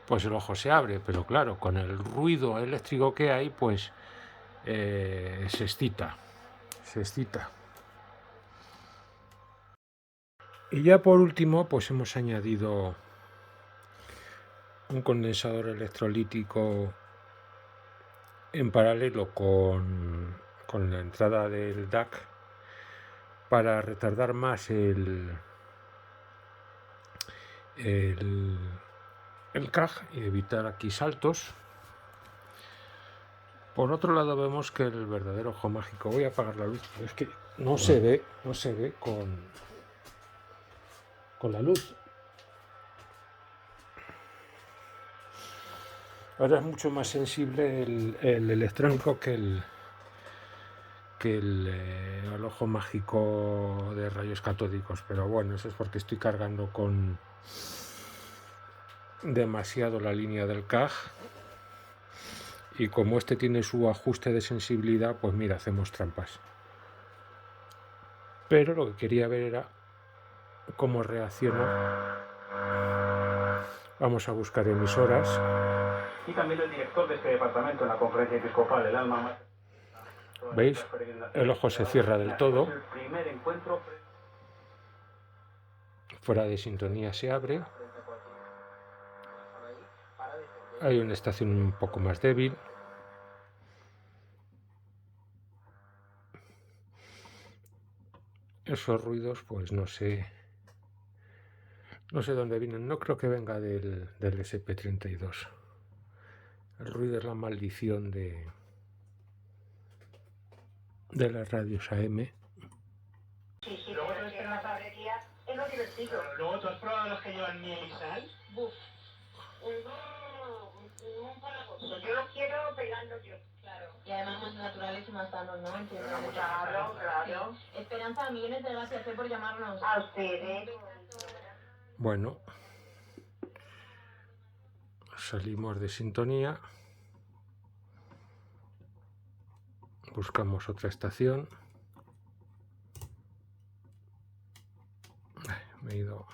pues el ojo se abre, pero claro, con el ruido eléctrico que hay pues se excita. Y ya por último pues hemos añadido un condensador electrolítico en paralelo con la entrada del DAC para retardar más el CAG y evitar aquí saltos. Por otro lado vemos que el verdadero ojo mágico, voy a apagar la luz, es que no se ve con la luz. Ahora es mucho más sensible el electrónico que el ojo mágico de rayos catódicos, pero bueno, eso es porque estoy cargando con demasiado la línea del CAG, y como este tiene su ajuste de sensibilidad, pues mira, hacemos trampas. Pero lo que quería ver era cómo reacciona. Vamos a buscar emisoras. Y también el director de este departamento en la conferencia episcopal, el alma mater. ¿Veis? El ojo se cierra del todo. El primer encuentro Fuera de sintonía se abre. Hay una estación un poco más débil. Esos ruidos, pues no sé dónde vienen. No creo que venga del SP32. El ruido es la maldición de las radios AM. Sí, sí, pero es que en la fabrería es lo divertido. Luego, ¿tú has probado los que llevan miel y sal? Buf. Yo lo quiero pegando yo. Claro. Y además más naturales y más sanos, ¿no? Entiendo. Claro, claro. Sí. Esperanza, millones de gracias por llamarnos. A ustedes. Bueno, salimos de sintonía. Buscamos otra estación. Me he ido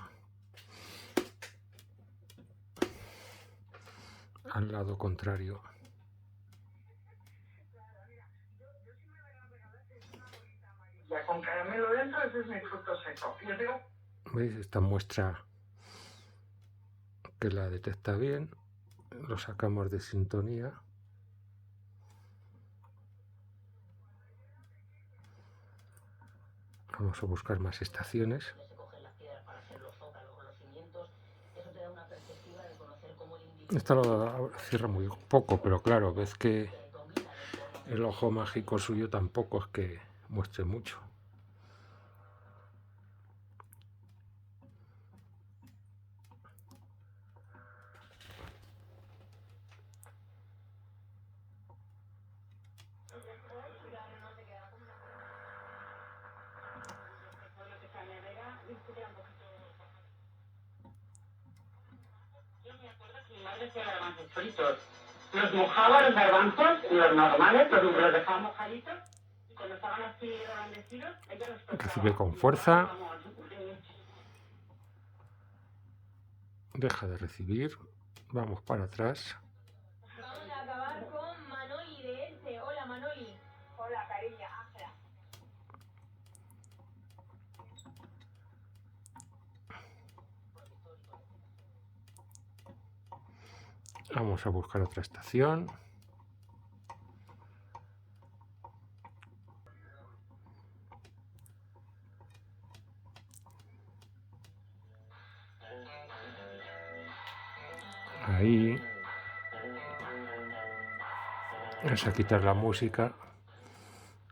al lado contrario. Ya con caramelo dentro, ese es mi fruto seco. Yo digo... ¿Veis? Esta muestra que la detecta bien. Lo sacamos de sintonía. Vamos a buscar más estaciones. Esta lo cierra muy poco, pero claro, ves que el ojo mágico suyo tampoco es que muestre mucho. Fritos. Los mojaba los garbanzos, los normales, los dejaba mojaditos, y cuando estaban así reblandecidos, ella los tocaba. Recibe con fuerza. Deja de recibir. Vamos para atrás. Vamos a acabar con Manoli de Elche. Hola, Manoli. Hola, cariño, Ángela. Vamos a buscar otra estación. Ahí. Vamos a quitar la música.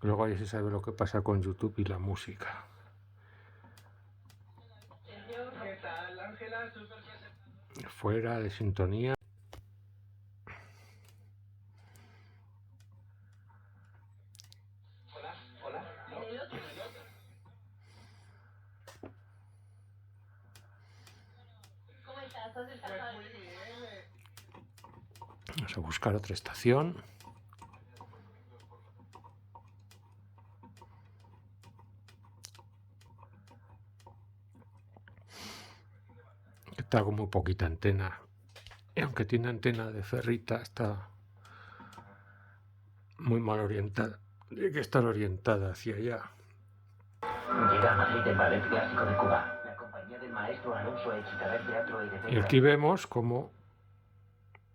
Luego ahí se sabe lo que pasa con YouTube y la música. ¿Qué tal, Ángela? Fuera de sintonía. Hola, hola. ¿Cómo estás? ¿Estás descansado? Muy bien. Vamos a buscar otra estación. Está con muy poquita antena. Y aunque tiene antena de ferrita, está muy mal orientada. Tiene que estar orientada hacia allá. Llega a Madrid el ballet clásico de Cuba. La compañía del maestro Alonso excitará el teatro y de... Y aquí vemos cómo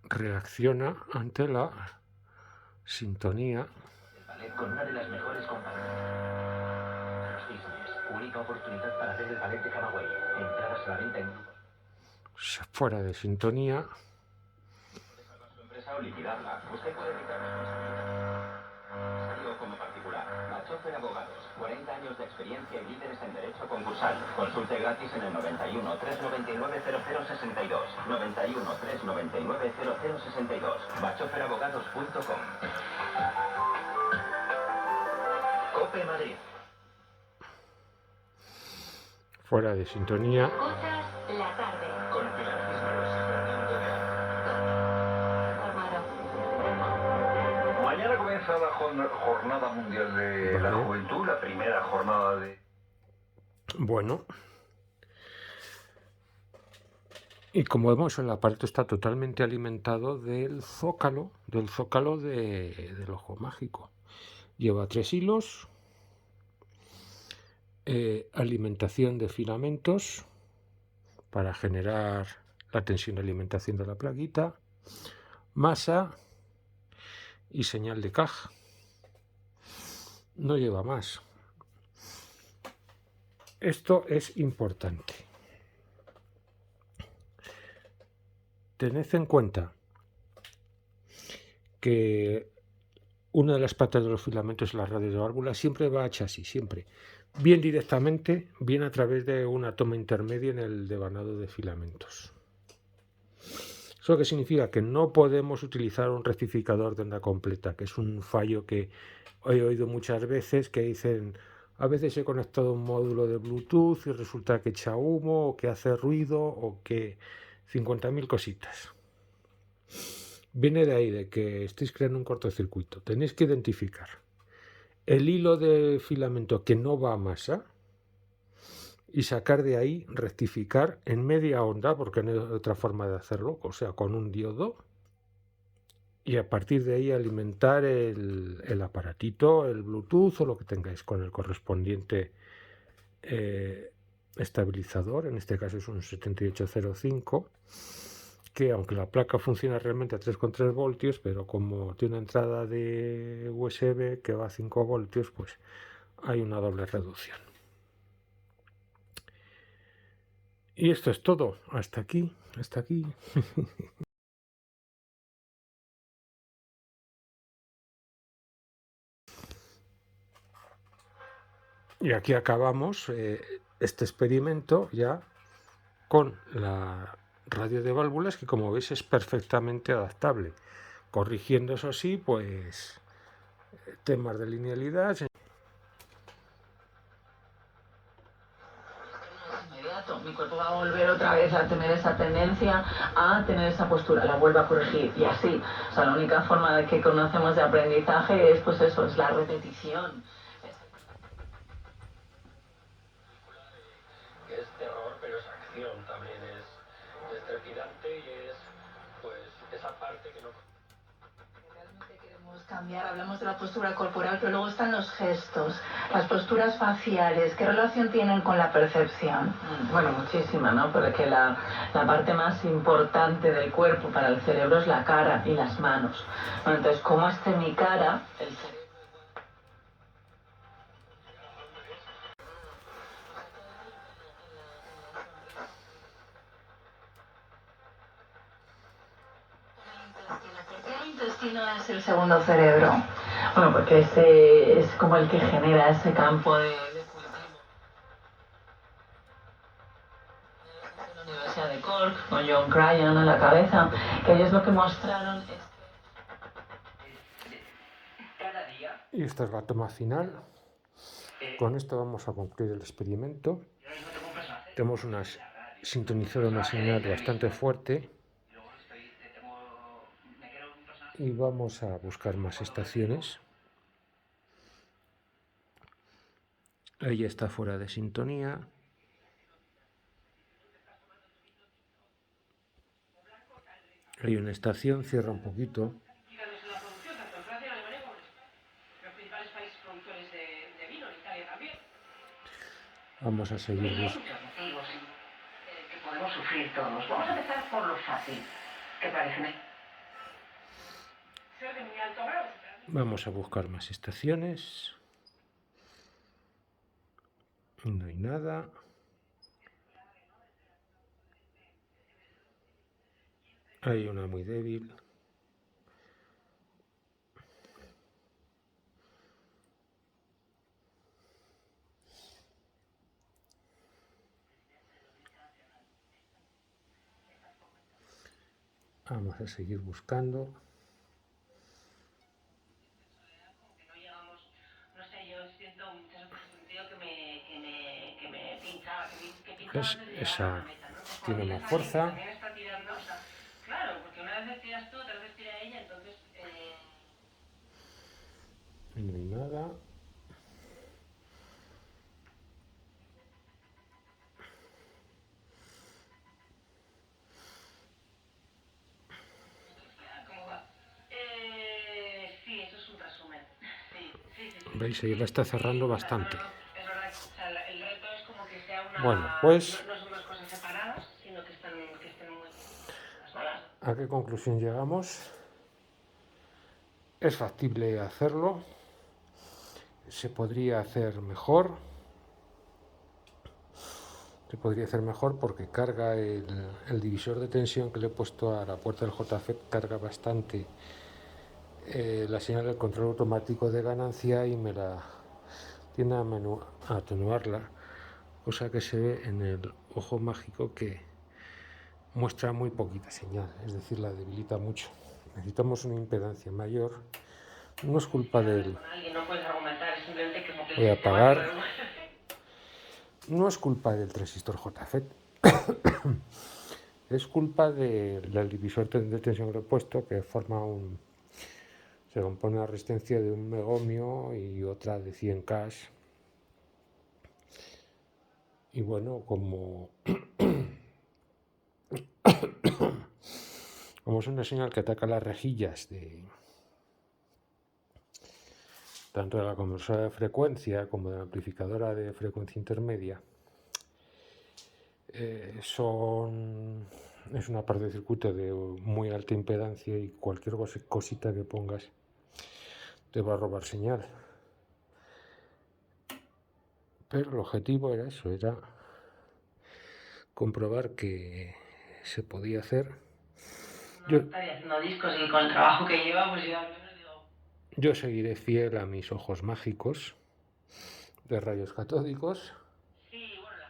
reacciona ante la sintonía. El ballet con una de las mejores compañías. Los Cisnes. Única oportunidad para ver el ballet de Camagüey. Entradas a la venta en... Fuera de sintonía. Su empresa o liquidarla. Usted puede evitar responsabilidad. Salió como particular. Machofer Abogados. 40 años. años de experiencia y líderes en derecho concursal. Consulte gratis en el 91 399 0062. 91 399 0062. bachoferabogados.com. COPE Madrid. Fuera de sintonía. Escuchas la tarde. Con Pilar Cisneros. Mañana comienza la Jornada Mundial de la Juventud, la primera jornada de... Bueno. Y como vemos, el aparato está totalmente alimentado del zócalo del ojo mágico. Lleva 3 hilos, alimentación de filamentos para generar la tensión de alimentación de la plaquita, masa y señal de caja. No lleva más. Esto es importante. Tened en cuenta que una de las patas de los filamentos es la radio de válvula, siempre va a chasis, siempre. Bien directamente, bien a través de una toma intermedia en el devanado de filamentos. ¿Eso qué significa? Que no podemos utilizar un rectificador de onda completa, que es un fallo que he oído muchas veces, que dicen, a veces he conectado un módulo de Bluetooth y resulta que echa humo, o que hace ruido, o que 50.000 cositas. Viene de ahí, de que estáis creando un cortocircuito. Tenéis que identificar el hilo de filamento que no va a masa y sacar de ahí, rectificar en media onda, porque no hay otra forma de hacerlo, o sea, con un diodo, y a partir de ahí alimentar el aparatito, el Bluetooth o lo que tengáis con el correspondiente estabilizador. En este caso es un 7805, que aunque la placa funciona realmente a 3,3 voltios, pero como tiene una entrada de USB que va a 5 voltios, pues hay una doble reducción. Y esto es todo. Hasta aquí. Y aquí acabamos este experimento ya con la radio de válvulas, que como veis es perfectamente adaptable, corrigiendo eso sí, pues temas de linealidad. Mi cuerpo va a volver otra vez a tener esa tendencia a tener esa postura, la vuelve a corregir y así. O sea, la única forma de que conocemos de aprendizaje es pues eso, es la repetición. Es terror, pero es acción, también es trepidante y es pues esa parte que no... Realmente queremos cambiar, hablamos de la postura corporal, pero luego están los gestos, las posturas faciales, ¿qué relación tienen con la percepción? Bueno, muchísima, ¿no? Porque la parte más importante del cuerpo para el cerebro es la cara y las manos. Bueno, entonces, ¿cómo esté mi cara? El cerebro... El intestino es el segundo cerebro. Bueno, porque ese es como el que genera ese campo de cultivo. En la Universidad de Cork, con John Cryan en la cabeza, que ellos lo que mostraron es que cada día... Y esta es la toma final. Con esto vamos a concluir el experimento. Tenemos sintonizado una señal bastante fuerte. Y vamos a buscar más estaciones. Ahí está fuera de sintonía. Hay una estación, cierra un poquito. Vamos a seguir buscando. Que podemos sufrir todos. Vamos a empezar por lo fácil, que parece... Vamos a buscar más estaciones. No hay nada. Hay una muy débil. Vamos a seguir buscando. ¿Ves? Esa tiene más fuerza. Claro, porque una vez tiras tú, otra vez tira ella, entonces... No hay nada. Sí, eso es un resumen. ¿Veis? Ahí la está cerrando bastante. Es verdad, o sea, el reto es como que sea una... Bueno, pues... No son dos cosas separadas, sino que estén muy... ¿A qué conclusión llegamos? Es factible hacerlo. Se podría hacer mejor. Se podría hacer mejor porque carga el divisor de tensión que le he puesto a la puerta del JFET, carga bastante la señal del control automático de ganancia y me la tiende a atenuarla, cosa que se ve en el ojo mágico que muestra muy poquita señal, es decir, la debilita mucho. Necesitamos una impedancia mayor. No es culpa del... Voy a apagar. No es culpa del transistor JFET. Es culpa del divisor de tensión que he puesto, que forma un... Se compone una resistencia de 1 megomio y otra de 100K. Y bueno, como es una señal que ataca las rejillas tanto de la conversora de frecuencia como de la amplificadora de frecuencia intermedia, es una parte del circuito de muy alta impedancia y cualquier cosita que pongas te va a robar señal. Pero el objetivo era eso, era comprobar que se podía hacer. Yo estaría haciendo discos y con el trabajo que lleva, pues yo al menos digo... Yo seguiré fiel a mis ojos mágicos de rayos catódicos. Sí, bueno,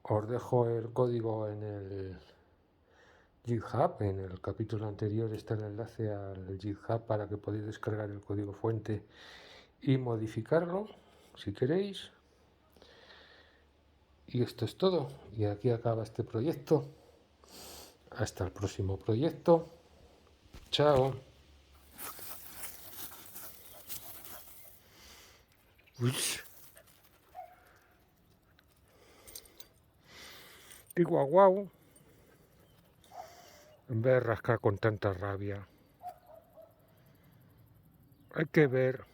os dejo el código en el GitHub. En el capítulo anterior está el enlace al GitHub para que podáis descargar el código fuente y modificarlo si queréis. Y esto es todo. Y aquí acaba este proyecto. Hasta el próximo proyecto. Chao. Uy. Y guau guau. En vez de rascar con tanta rabia. Hay que ver